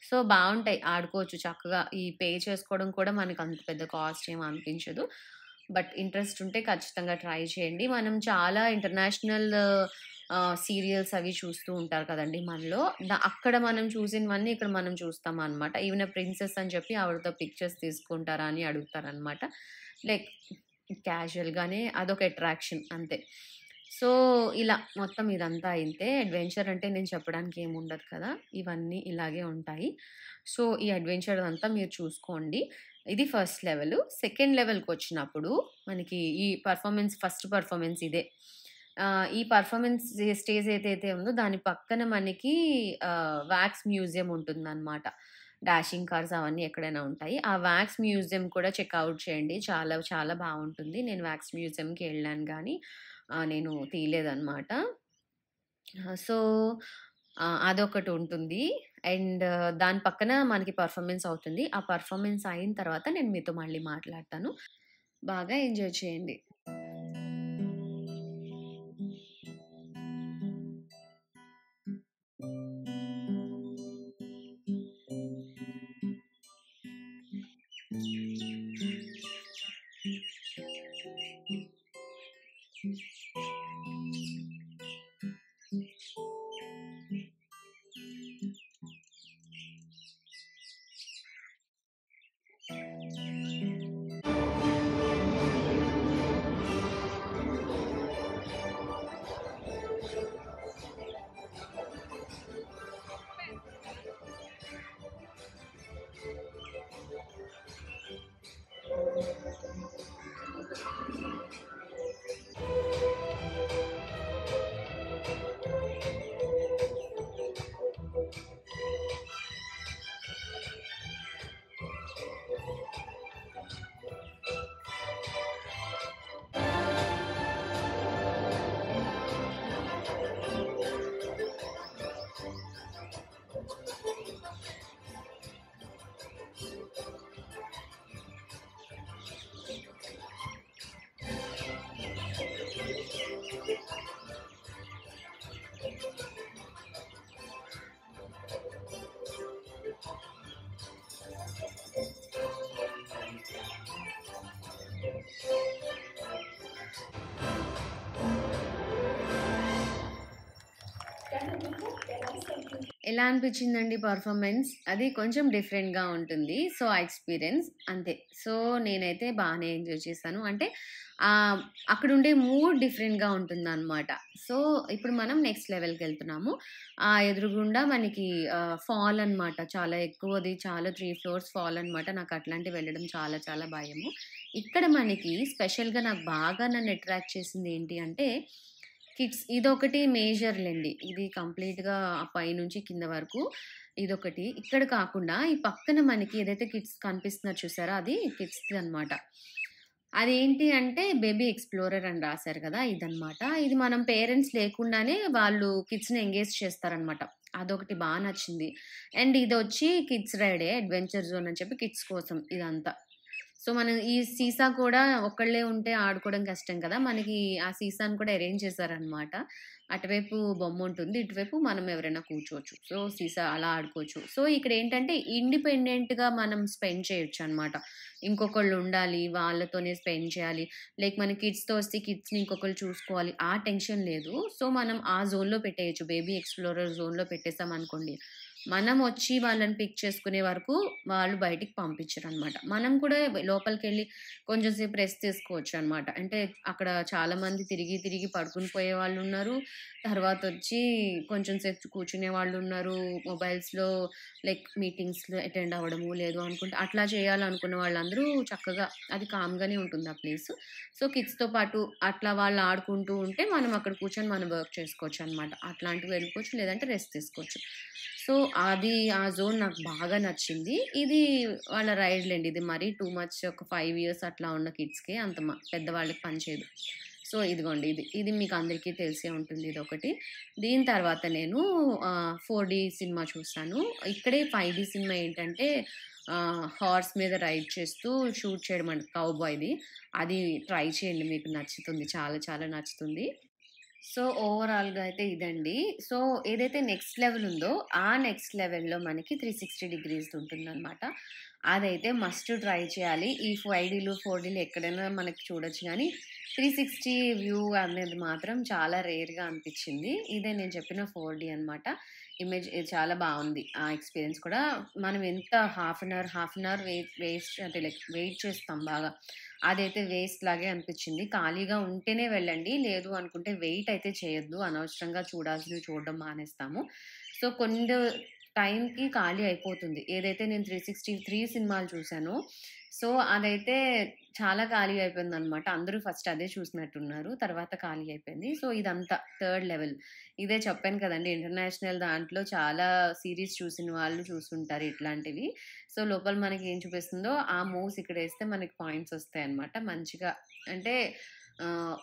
సో, బావుంటాయి. ఆడుకోవచ్చు చక్కగా. ఈ పే చేసుకోవడం కూడా మనకంత పెద్ద కాస్ట్ ఏమి అనిపించదు. బట్ ఇంట్రెస్ట్ ఉంటే ఖచ్చితంగా ట్రై చేయండి. మనం చాలా ఇంటర్నేషనల్ సీరియల్స్ అవి చూస్తూ ఉంటారు కదండీ మనలో. అక్కడ మనం చూసినవన్నీ ఇక్కడ మనం చూస్తామనమాట. ఈవెన్ ఎ ప్రిన్సెస్ అని చెప్పి ఆవిడతో పిక్చర్స్ తీసుకుంటారా అని అడుగుతారనమాట. లైక్ క్యాజువల్‌గానే అదొక అట్రాక్షన్ అంతే. సో, ఇలా మొత్తం ఇదంతా అయితే అడ్వెంచర్ అంటే నేను చెప్పడానికి ఏముండదు కదా! ఇవన్నీ ఇలాగే ఉంటాయి. సో, ఈ అడ్వెంచర్ అంతా మీరు చూసుకోండి. ఇది ఫస్ట్ లెవెలు. సెకండ్ లెవెల్‌కొచ్చినప్పుడు మనకి ఈ ఫస్ట్ పెర్ఫార్మన్స్ ఇదే. ఈ పెర్ఫార్మన్స్ స్టేజ్ ఏదైతే ఉందో దాని పక్కన మనకి వాక్స్ మ్యూజియం ఉంటుందనమాట. డాషింగ్ కార్స్ అవన్నీ ఎక్కడైనా ఉంటాయి. ఆ వాక్స్ మ్యూజియం కూడా చెక్ ఔట్ చేయండి. చాలా చాలా బావుంటుంది. నేను వాక్స్ మ్యూజియంకి ఎళ్ళాను గానీ నేను తీయలేదనమాట. సో, అదొకటుంటుంది. అండ్ దాని పక్కన మనకి పెర్ఫార్మన్స్ అవుతుంది. ఆ పెర్ఫార్మన్స్ అయిన తర్వాత నేను మీతో మళ్ళీ మాట్లాడతాను. బాగా ఎంజాయ్ చేయండి. ఎలా అనిపించిందండి పర్ఫార్మెన్స్? అది కొంచెం డిఫరెంట్‌గా ఉంటుంది. సో, ఆ ఎక్స్‌పీరియన్స్ అంతే. సో, నేనైతే బానే ఎంజాయ్ చేశాను. అంటే ఆహ్, అక్కడుండే మూడ్ డిఫరెంట్‌గా ఉంటుందనమాట. సో, ఇప్పుడు మనం నెక్స్ట్ లెవెల్‌కెళ్తున్నాము. ఎదురుగుండా మనకి ఫాల్ అనమాట. చాలా ఎక్కువది. చాలా 3 ఫ్లోర్స్ ఫాల్ అనమాట. నాకు అట్లాంటివి వెళ్ళడం చాలా చాలా భయము. ఇక్కడ మనకి స్పెషల్‌గా నాకు బాగా నన్ను అట్రాక్ట్ చేసింది ఏంటి అంటే కిడ్స్ ఇదొకటి మేజర్‌లెండి. ఇది కంప్లీట్‌గా పైనుంచి కింద వరకు ఇదొకటి. ఇక్కడ కాకుండా ఈ పక్కన మనకి ఏదైతే కిడ్స్ కనిపిస్తున్నారు చూసారా? అది కిడ్స్‌దనమాట. అదేంటి అంటే బేబీ ఎక్స్‌ప్లోరర్ అని రాసారు కదా! ఇదనమాట. ఇది మనం పేరెంట్స్ లేకుండానే వాళ్ళు కిడ్స్‌ని ఎంగేజ్ చేస్తారనమాట. అదొకటి బా నచ్చింది. అండ్ ఇదొచ్చి కిడ్స్ రైడే అడ్వెంచర్ జోన్ అని చెప్పి కిడ్స్ కోసం ఇదంతా. సో, మనం ఈ సీసా కూడా ఒక్కళ్ళే ఉంటే ఆడుకోవడం కష్టం కదా! మనకి ఆ సీసాని కూడా అరేంజ్ చేశారనమాట. అటువైపు బొమ్ముంటుంది. ఇటువైపు మనం ఎవరైనా కూర్చోవచ్చు. సో, సీసా అలా ఆడుకోవచ్చు. సో, ఇక్కడేంటంటే ఇండిపెండెంట్‌గా మనం స్పెండ్ చేయొచ్చనమాట. ఇంకొకళ్ళు ఉండాలి, వాళ్ళతోనే స్పెండ్ చేయాలి. లైక్ మన కిడ్స్‌తో వస్తే కిడ్స్‌ని ఇంకొకళ్ళు చూసుకోవాలి. ఆ టెన్షన్ లేదు. సో, మనం ఆ జోన్‌లో పెట్టేయొచ్చు. బేబీ ఎక్స్‌ప్లోరర్ జోన్‌లో పెట్టేసామనుకోండి. మనం వచ్చి వాళ్ళని పిక్ చేసుకునే వరకు వాళ్ళు బయటికి పంపించరనమాట. మనం కూడా లోపలికెళ్ళి కొంచెం సేపు రెస్ట్ తీసుకోవచ్చనమాట. అంటే అక్కడ చాలామంది తిరిగి, తిరిగి పడుకుని పోయే వాళ్ళున్నారు. తర్వాతొచ్చి కొంచెం సేపు కూర్చునే వాళ్ళున్నారు. మొబైల్స్‌లో లైక్ మీటింగ్స్‌లో అటెండ్ అవ్వడము, లేదు అనుకుంటే అట్లా చేయాలనుకున్న వాళ్ళందరూ చక్కగా అది కామ్‌గానే ఉంటుంది ఆ ప్లేసు. సో, కిడ్స్‌తో పాటు అట్లా వాళ్ళు ఆడుకుంటూ ఉంటే మనం అక్కడ కూర్చొని మనం వర్క్ చేసుకోవచ్చనమాట. అట్లాంటివి వెళ్ళిపోవచ్చు. లేదంటే రెస్ట్ తీసుకోవచ్చు. సో, అది ఆ జోన్ నాకు బాగా నచ్చింది. ఇది వాళ్ళ రైడ్‌లెండి. ఇది మరీ టూ మచ్ ఒక 5 ఇయర్స్ అట్లా ఉన్న కిడ్స్‌కే అంత పెద్దవాళ్ళకి పనిచేయదు. సో, ఇదిగోండి ఇది. ఇది మీకు అందరికీ తెలిసే ఉంటుంది ఇదొకటి. దీని తర్వాత నేను 4డీ సినిమా చూసాను. ఇక్కడే 5డీ సినిమా ఏంటంటే హార్స్ మీద రైడ్ చేస్తూ షూట్ చేయడం అండి కౌబాయ్‌ది. అది ట్రై చేయండి మీకు నచ్చుతుంది. చాలా చాలా నచ్చుతుంది. సో, ఓవరాల్‌గా అయితే ఇదండి. సో, ఏదైతే నెక్స్ట్ లెవెల్ ఉందో, ఆ నెక్స్ట్ లెవెల్‌లో మనకి 360 డిగ్రీస్‌ది ఉంటుందనమాట. అదైతే మస్ట్ ట్రై చేయాలి. ఈ 5డీలు, 4డీలు ఎక్కడైనా మనకి చూడొచ్చు గానీ, 360 వ్యూ అనేది మాత్రం చాలా రేర్‌గా అనిపిచ్చింది. ఇదే నేను చెప్పిన 4డీ అనమాట. ఇమేజ్ ఇది చాలా బావుంది. ఆ ఎక్స్‌పీరియన్స్ కూడా మనం ఎంత హాఫ్ అన్ అవర్ వేస్ట్ అంటే లైక్ వెయిట్ చేస్తాం బాగా. అదైతే వేస్ట్ లాగే అనిపిచ్చింది. ఖాళీగా ఉంటేనే వెళ్ళండి. లేదు అనుకుంటే వెయిట్ అయితే చేయొద్దు. అనవసరంగా చూడాల్సినవి చూడడం మానేస్తాము. సో, కొండు టైంకి ఖాళీ అయిపోతుంది. ఏదైతే నేను 363 సినిమాలు చూసానో, సో, అదైతే చాలా ఖాళీ అయిపోయిందనమాట. అందరూ ఫస్ట్ అదే చూసినట్టున్నారు. తర్వాత ఖాళీ అయిపోయింది. సో, ఇదంతా థర్డ్ లెవెల్. ఇదే చెప్పాను కదండీ! ఇంటర్నేషనల్ దాంట్లో చాలా సీరీస్ చూసిన వాళ్ళు చూసుంటారు ఇట్లాంటివి. సో, లోపల మనకి ఏం చూపిస్తుందో ఆ మూవ్స్ ఇక్కడేస్తే మనకి పాయింట్స్ వస్తాయన్నమాట. మంచిగా అంటే ఆహ్,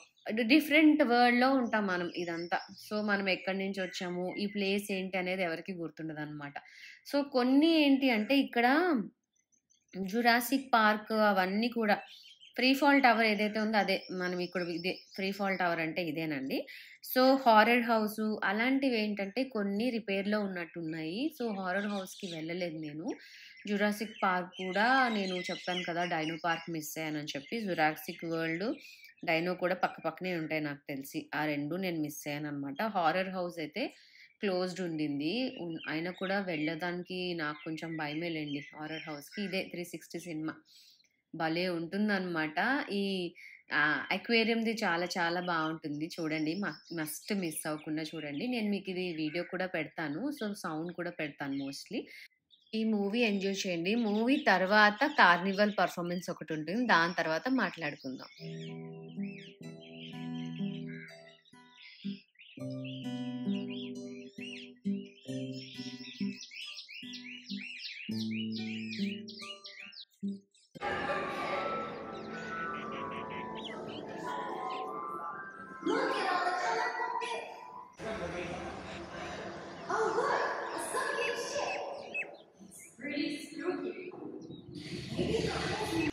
డిఫరెంట్ వరల్డ్‌లో ఉంటాం మనం ఇదంతా. సో, మనం ఎక్కడి నుంచి వచ్చాము, ఈ ప్లేస్ ఏంటి అనేది ఎవరికీ గుర్తుండదనమాట. సో, కొన్ని ఏంటి అంటే ఇక్కడ జురాసిక్ పార్క్ అవన్నీ కూడా ఫ్రీ ఫాల్ టవర్ ఏదైతే ఉందో అదే. మనం ఇక్కడ ఇదే ఫ్రీ ఫాల్ టవర్ అంటే ఇదేనండి. సో, హారర్ హౌసు అలాంటివేంటంటే కొన్ని రిపేర్‌లో ఉన్నట్టున్నాయి. సో, హారర్ హౌస్‌కి వెళ్ళలేదు నేను. జురాసిక్ పార్క్ కూడా నేను చెప్పాను కదా! డైనో పార్క్ మిస్ అయ్యానని చెప్పి. జురాసిక్ వరల్డ్, డైనో కూడా పక్క పక్కనే ఉంటాయి నాకు తెలిసి. ఆ 2 నేను మిస్ అయ్యాననమాట. హారర్ హౌస్ అయితే క్లోజ్డ్ ఉండింది. అయినా కూడా వెళ్ళడానికి నాకు కొంచెం భయమేలెండి హారర్ హౌస్‌కి. ఇదే 360 సినిమా. భలే ఉంటుందనమాట. ఈ అక్వేరియంది చాలా చాలా బావుంటుంది. చూడండి. మస్ట్ మిస్ అవ్వకుండా చూడండి. నేను మీకిది వీడియో కూడా పెడతాను. సో, సౌండ్ కూడా పెడతాను మోస్ట్‌లీ. ఈ మూవీ ఎంజాయ్ చేయండి. మూవీ తర్వాత కార్నివల్ పెర్ఫార్మన్స్ ఒకటుంటుంది. దాని తర్వాత మాట్లాడుకుందాం. Look at all the colorful fish. Oh, look, a sunken ship. It's pretty spooky. Maybe the whole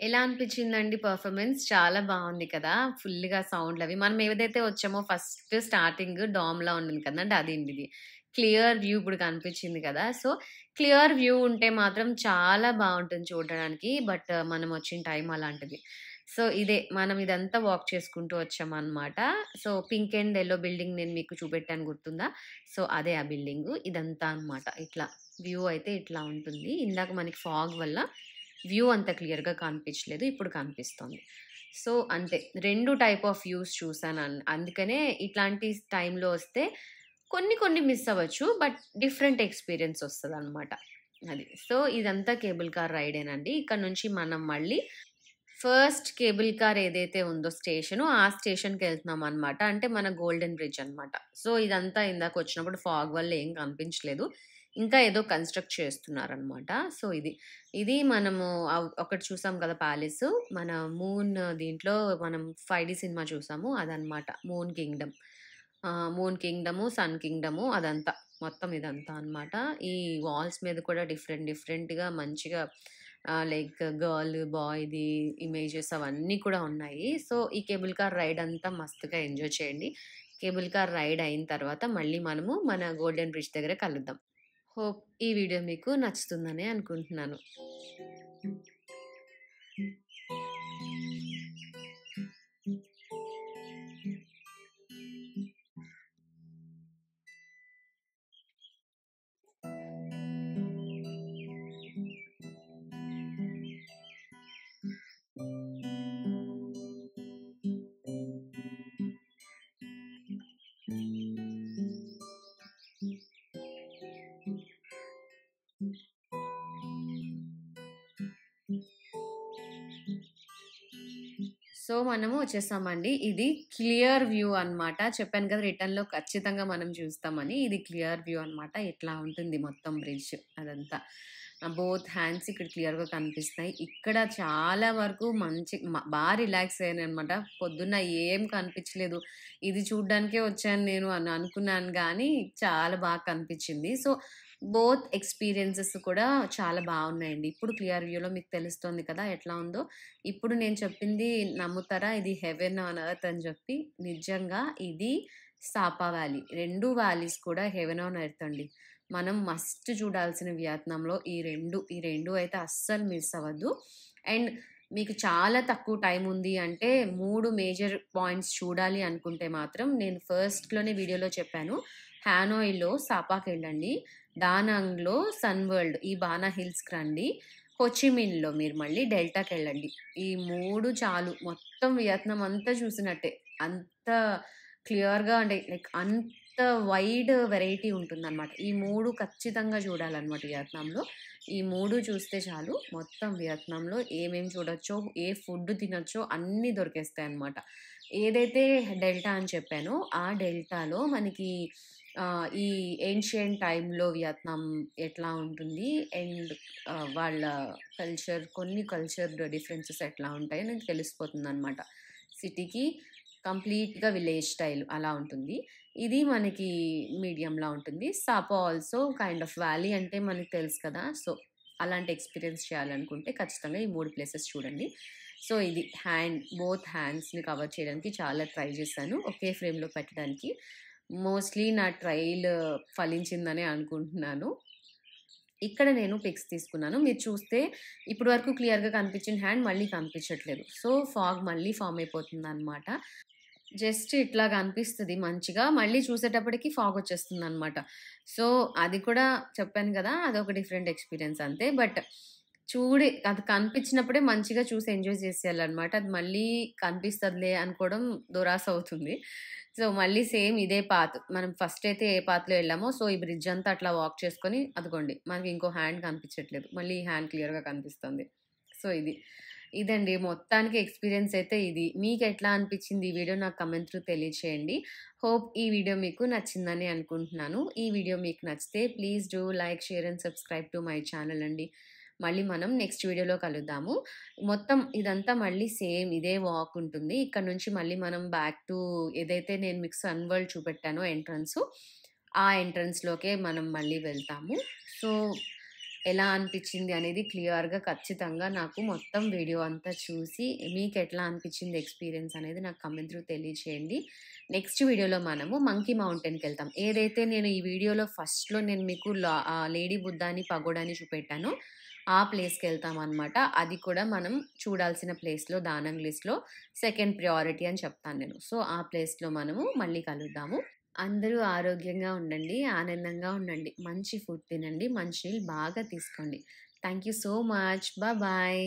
ఎలా అనిపించిందండి పర్ఫార్మెన్స్? చాలా బావుంది కదా! ఫుల్‌గా సౌండ్‌లవి. మనం ఏదైతే వచ్చామో ఫస్ట్ స్టార్టింగ్ డామ్‌లా ఉండింది కదండీ! అదండి ఇది. క్లియర్ వ్యూ ఇప్పుడు కనిపించింది కదా! సో, క్లియర్ వ్యూ ఉంటే మాత్రం చాలా బావుంటుంది చూడడానికి. బట్ మనం వచ్చిన టైం అలాంటిది. సో, ఇదే మనం ఇదంతా వాక్ చేసుకుంటూ వచ్చామనమాట. So, pink and yellow building నేను మీకు చూపెట్టాను గుర్తుందా? సో, అదే ఆ బిల్డింగు. ఇదంతా అనమాట. ఇట్లా వ్యూ అయితే ఇట్లా ఉంటుంది. ఇందాక మనకి ఫాగ్ వల్ల వ్యూ అంత క్లియర్‌గా కనిపించలేదు. ఇప్పుడు కనిపిస్తోంది. సో, అంతే. 2 టైప్ ఆఫ్ వ్యూస్ చూసాను. అందుకనే ఇట్లాంటి టైంలో వస్తే కొన్ని కొన్ని మిస్ అవ్వచ్చు. బట్ డిఫరెంట్ ఎక్స్‌పీరియన్స్ వస్తదనమాట. అది. సో, ఇదంతా కేబుల్ కార్ రైడేనండి. ఇక్కడ నుంచి మనం మళ్ళీ ఫస్ట్ కేబుల్ కార్ ఏదైతే ఉందో స్టేషను, ఆ స్టేషన్‌కెళ్తున్నామనమాట. అంటే మన గోల్డెన్ బ్రిడ్జ్ అనమాట. సో, ఇదంతా ఇందాకొచ్చినప్పుడు ఫాగ్ వల్ల ఏం కనిపించలేదు. ఇంకా ఏదో కన్‌స్ట్రక్ట్ చేస్తున్నారనమాట. సో, ఇది. ఇది మనము ఒకటి చూసాం కదా ప్యాలెసు. మన మూన్ దీంట్లో మనం 5డీ సినిమా చూసాము. అదనమాట. Moon kingdom. Moon kingdom, sun kingdom అదంతా. మొత్తం ఇదంతా అనమాట. ఈ వాల్స్ మీద కూడా డిఫరెంట్ డిఫరెంట్‌గా మంచిగా లైక్ గర్ల్, బాయ్‌ది ఇమేజెస్ అవన్నీ కూడా ఉన్నాయి. సో, ఈ కేబుల్ కార్ రైడ్ అంతా మస్తుగా ఎంజాయ్ చేయండి. కేబుల్ కార్ రైడ్ అయిన తర్వాత మళ్ళీ మనము మన గోల్డెన్ బ్రిడ్జ్ దగ్గర కలుద్దాం. హోప్ ఈ వీడియో మీకు నచ్చుతుందనే అనుకుంటున్నాను. సో, మనము వచ్చేసామండి. ఇది క్లియర్ వ్యూ అన్నమాట. చెప్పాను కదా! రిటర్న్‌లో ఖచ్చితంగా మనం చూస్తామని. ఇది క్లియర్ వ్యూ అన్నమాట. ఇట్లా ఉంటుంది మొత్తం బ్రిడ్జ్ అదంతా. బోత్ హ్యాండ్స్ ఇక్కడ క్లియర్‌గా కనిపిస్తున్నాయి. ఇక్కడ చాలా వరకు మంచి రిలాక్స్ అయ్యానన్నమాట. పొద్దున్న ఏం కనిపించలేదు. ఇది చూడ్డానికే వచ్చాను నేను అని అనుకున్నాను గానీ, చాలా బాగా కనిపించింది. సో, బోత్ ఎక్స్‌పీరియన్సెస్ కూడా చాలా బావున్నాయండి. ఇప్పుడు క్లియర్ వ్యూలో మీకు తెలుస్తోంది కదా! ఎట్లా ఉందో. ఇప్పుడు నేను చెప్పింది నమ్ముతారా? ఇది హెవెన్ ఆన్ ఎర్త్ అని జెప్పి. నిజంగా ఇది సాపా వ్యాలీ. 2 వ్యాలీస్ కూడా హెవెన్ ఆన్ ఎర్త్ అండి. మనం మస్ట్ చూడాల్సిన వియత్నాంలో ఈ 2 అయితే అస్సలు మిస్ అవ్వద్దు. అండ్ మీకు చాలా తక్కువ టైం ఉంది అంటే 3 మేజర్ పాయింట్స్ చూడాలి అనుకుంటే మాత్రం నేను ఫస్ట్‌లోనే వీడియోలో చెప్పాను. హానోయిలో సాపాకెళ్ళండి. దానాంగ్‌లో సన్ వరల్డ్ ఈ బానా హిల్స్‌కి రండి. హోచిమిన్‌లో మీరు మళ్ళీ డెల్టాకెళ్ళండి. ఈ 3 చాలు. మొత్తం వియత్నాం అంతా చూసినట్టే. అంత క్లియర్‌గా అంటే లైక్ అంత వైడ్ వెరైటీ ఉంటుందనమాట. ఈ 3 ఖచ్చితంగా చూడాలనమాట వియత్నాంలో. ఈ 3 చూస్తే చాలు. మొత్తం వియత్నాంలో ఏమేం చూడొచ్చో, ఏ ఫుడ్ తినొచ్చో అన్నీ దొరికేస్తాయన్నమాట. ఏదైతే డెల్టా అని చెప్పానో, ఆ డెల్టాలో మనకి ఈ ఏన్షియంట్ టైమ్‌లో వియత్నాం ఎట్లా ఉంటుంది అండ్ వాళ్ళ కొన్ని కల్చర్ డిఫరెన్సెస్ ఎట్లా ఉంటాయో నీకు తెలిసిపోతుందనమాట. సిటీకి కంప్లీట్‌గా విలేజ్ స్టైల్ అలా ఉంటుంది. ఇది మనకి మీడియంలా ఉంటుంది. సాపో ఆల్సో కైండ్ ఆఫ్ వ్యాలీ అంటే మనకు తెలుసు కదా! సో, అలాంటి ఎక్స్‌పీరియన్స్ చేయాలనుకుంటే ఖచ్చితంగా ఈ 3 ప్లేసెస్ చూడండి. సో, ఇది బోత్ హ్యాండ్స్‌ని కవర్ చేయడానికి చాలా ట్రై చేశాను. ఒకే ఫ్రేమ్‌లో పెట్టడానికి. మోస్ట్‌లీ నా ట్రైల్ ఫలించిందనే అనుకుంటున్నాను. ఇక్కడ నేను పిక్స్ తీసుకున్నాను. మీరు చూస్తే ఇప్పటి వరకు క్లియర్‌గా కనిపించిన హ్యాండ్ మళ్ళీ కనిపించట్లేదు. సో, ఫాగ్ మళ్ళీ ఫార్మ్ అయిపోతుందనమాట. జస్ట్ ఇట్లా కనిపిస్తది మంచిగా. మళ్ళీ చూసేటప్పటికి ఫాగ్ వచ్చేస్తుందనమాట. సో, అది కూడా చెప్పాను గదా! అదొక డిఫరెంట్ ఎక్స్‌పీరియన్స్ అంతే. బట్ అది కనిపించినప్పుడే మంచిగా చూసి ఎంజాయ్ చేసేయాలనమాట. అది మళ్ళీ కనిపిస్తదిలే అనుకోవడం దురాశ అవుతుంది. సో, మళ్ళీ సేమ్ ఇదే పాత్. మనం ఫస్ట్ అయితే ఏ పాత్‌లో ఎళ్ళామో, సో, ఈ బ్రిడ్జ్ అంతా అట్లా వాక్ చేసుకొని అదిగోండి మనకి ఇంకో హ్యాండ్ కనిపించట్లేదు. మళ్ళీ ఈ హ్యాండ్ క్లియర్‌గా కనిపిస్తుంది. సో, ఇదండి మొత్తానికి ఎక్స్‌పీరియన్స్ అయితే ఇది. మీకెట్లా అనిపించింది ఈ వీడియో నాకు కామెంట్ త్రూ తెలియచేయండి. హోప్ ఈ వీడియో మీకు నచ్చిందని అనుకుంటున్నాను. ఈ వీడియో మీకు నచ్చితే please do like, share and subscribe to my channel అండి. మళ్ళీ మనం నెక్స్ట్ వీడియోలో కలుద్దాము. మొత్తం ఇదంతా మళ్ళీ సేమ్ ఇదే వాక్ ఉంటుంది. ఇక్కడ నుంచి మళ్ళీ మనం బ్యాక్ టు ఏదైతే నేను మీకు సన్ వరల్డ్ చూపెట్టానో ఎంట్రన్సు, ఆ ఎంట్రన్స్‌లోకే మనం మళ్ళీ వెళ్తాము. సో, ఎలా అనిపించింది అనేది క్లియర్‌గా ఖచ్చితంగా నాకు మొత్తం వీడియో అంతా చూసి మీకెట్లా అనిపించింది ఎక్స్‌పీరియన్స్ అనేది నాకు కామెంట్ త్రూ తెలియచేయండి. నెక్స్ట్ వీడియోలో మనము మంకీ మౌంటైన్‌కెళ్తాం. ఏదైతే నేను ఈ వీడియోలో ఫస్ట్‌లో నేను మీకు లేడీ బుద్ధాని, పగోడాని చూపెట్టానో ఆ ప్లేస్‌కెళ్తామనమాట. అది కూడా మనం చూడాల్సిన ప్లేస్‌లో దానంగ్ లిస్ట్‌లో సెకండ్ ప్రయారిటీ అని చెప్తాను నేను. సో, ఆ ప్లేస్‌లో మనము మళ్ళీ కలుద్దాము. అందరూ ఆరోగ్యంగా ఉండండి, ఆనందంగా ఉండండి. మంచి ఫుడ్ తినండి, మంచినీళ్ళు బాగా తీసుకోండి. Thank you so much. Bye.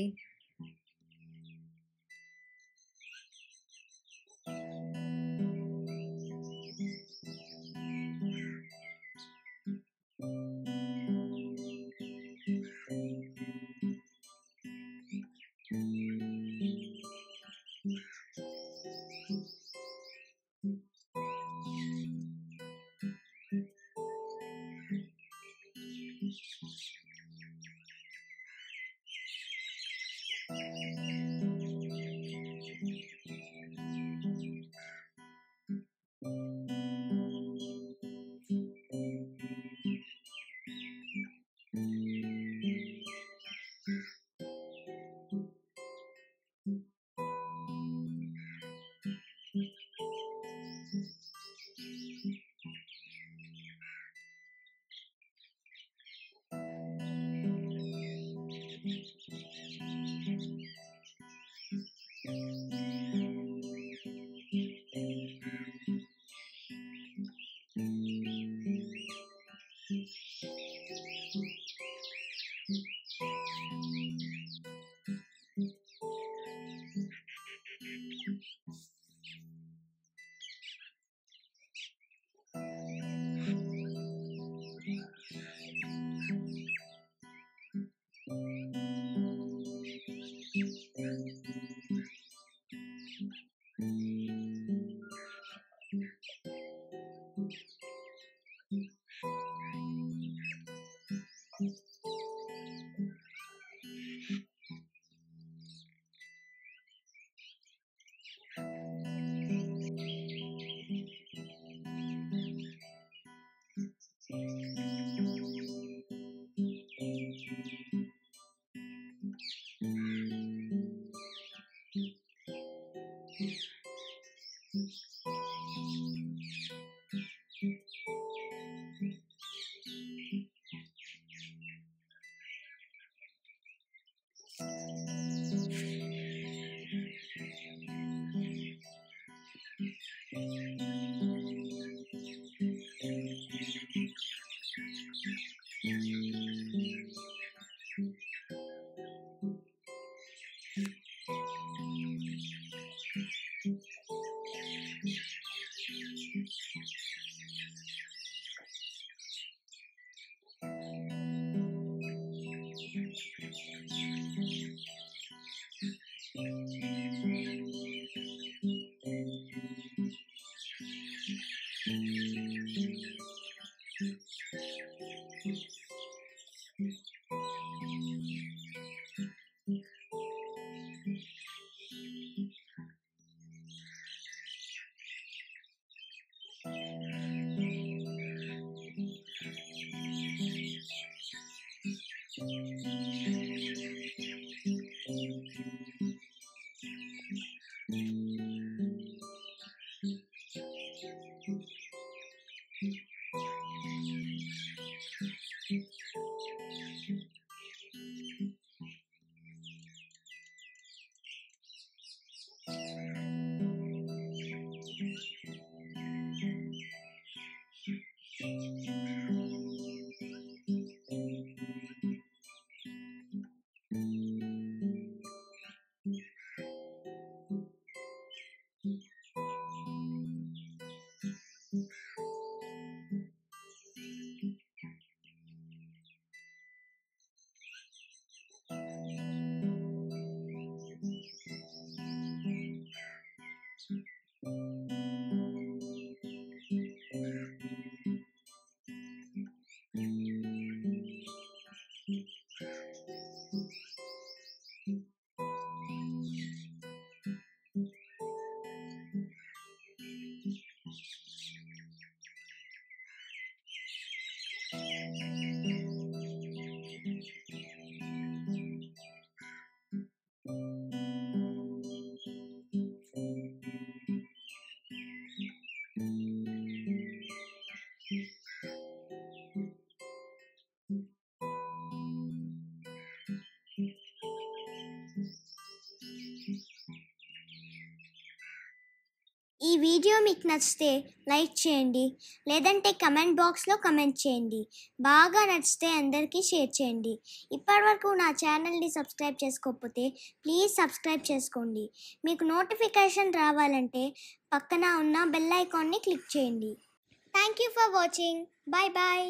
Video మీకు నచ్చితే లైక్ చేయండి, లేదంటే కమెంట్ బాక్స్లో కమెంట్ చేయండి. బాగా నచ్చితే అందరికీ షేర్ చేయండి. ఇప్పటివరకు నా ఛానల్ని సబ్స్క్రైబ్ చేసుకోకపోతే ప్లీజ్ సబ్స్క్రైబ్ చేసుకోండి. మీకు నోటిఫికేషన్ రావాలంటే పక్కన ఉన్న బెల్ ఐకాన్ని క్లిక్ చేయండి. Thank you for watching. Bye bye.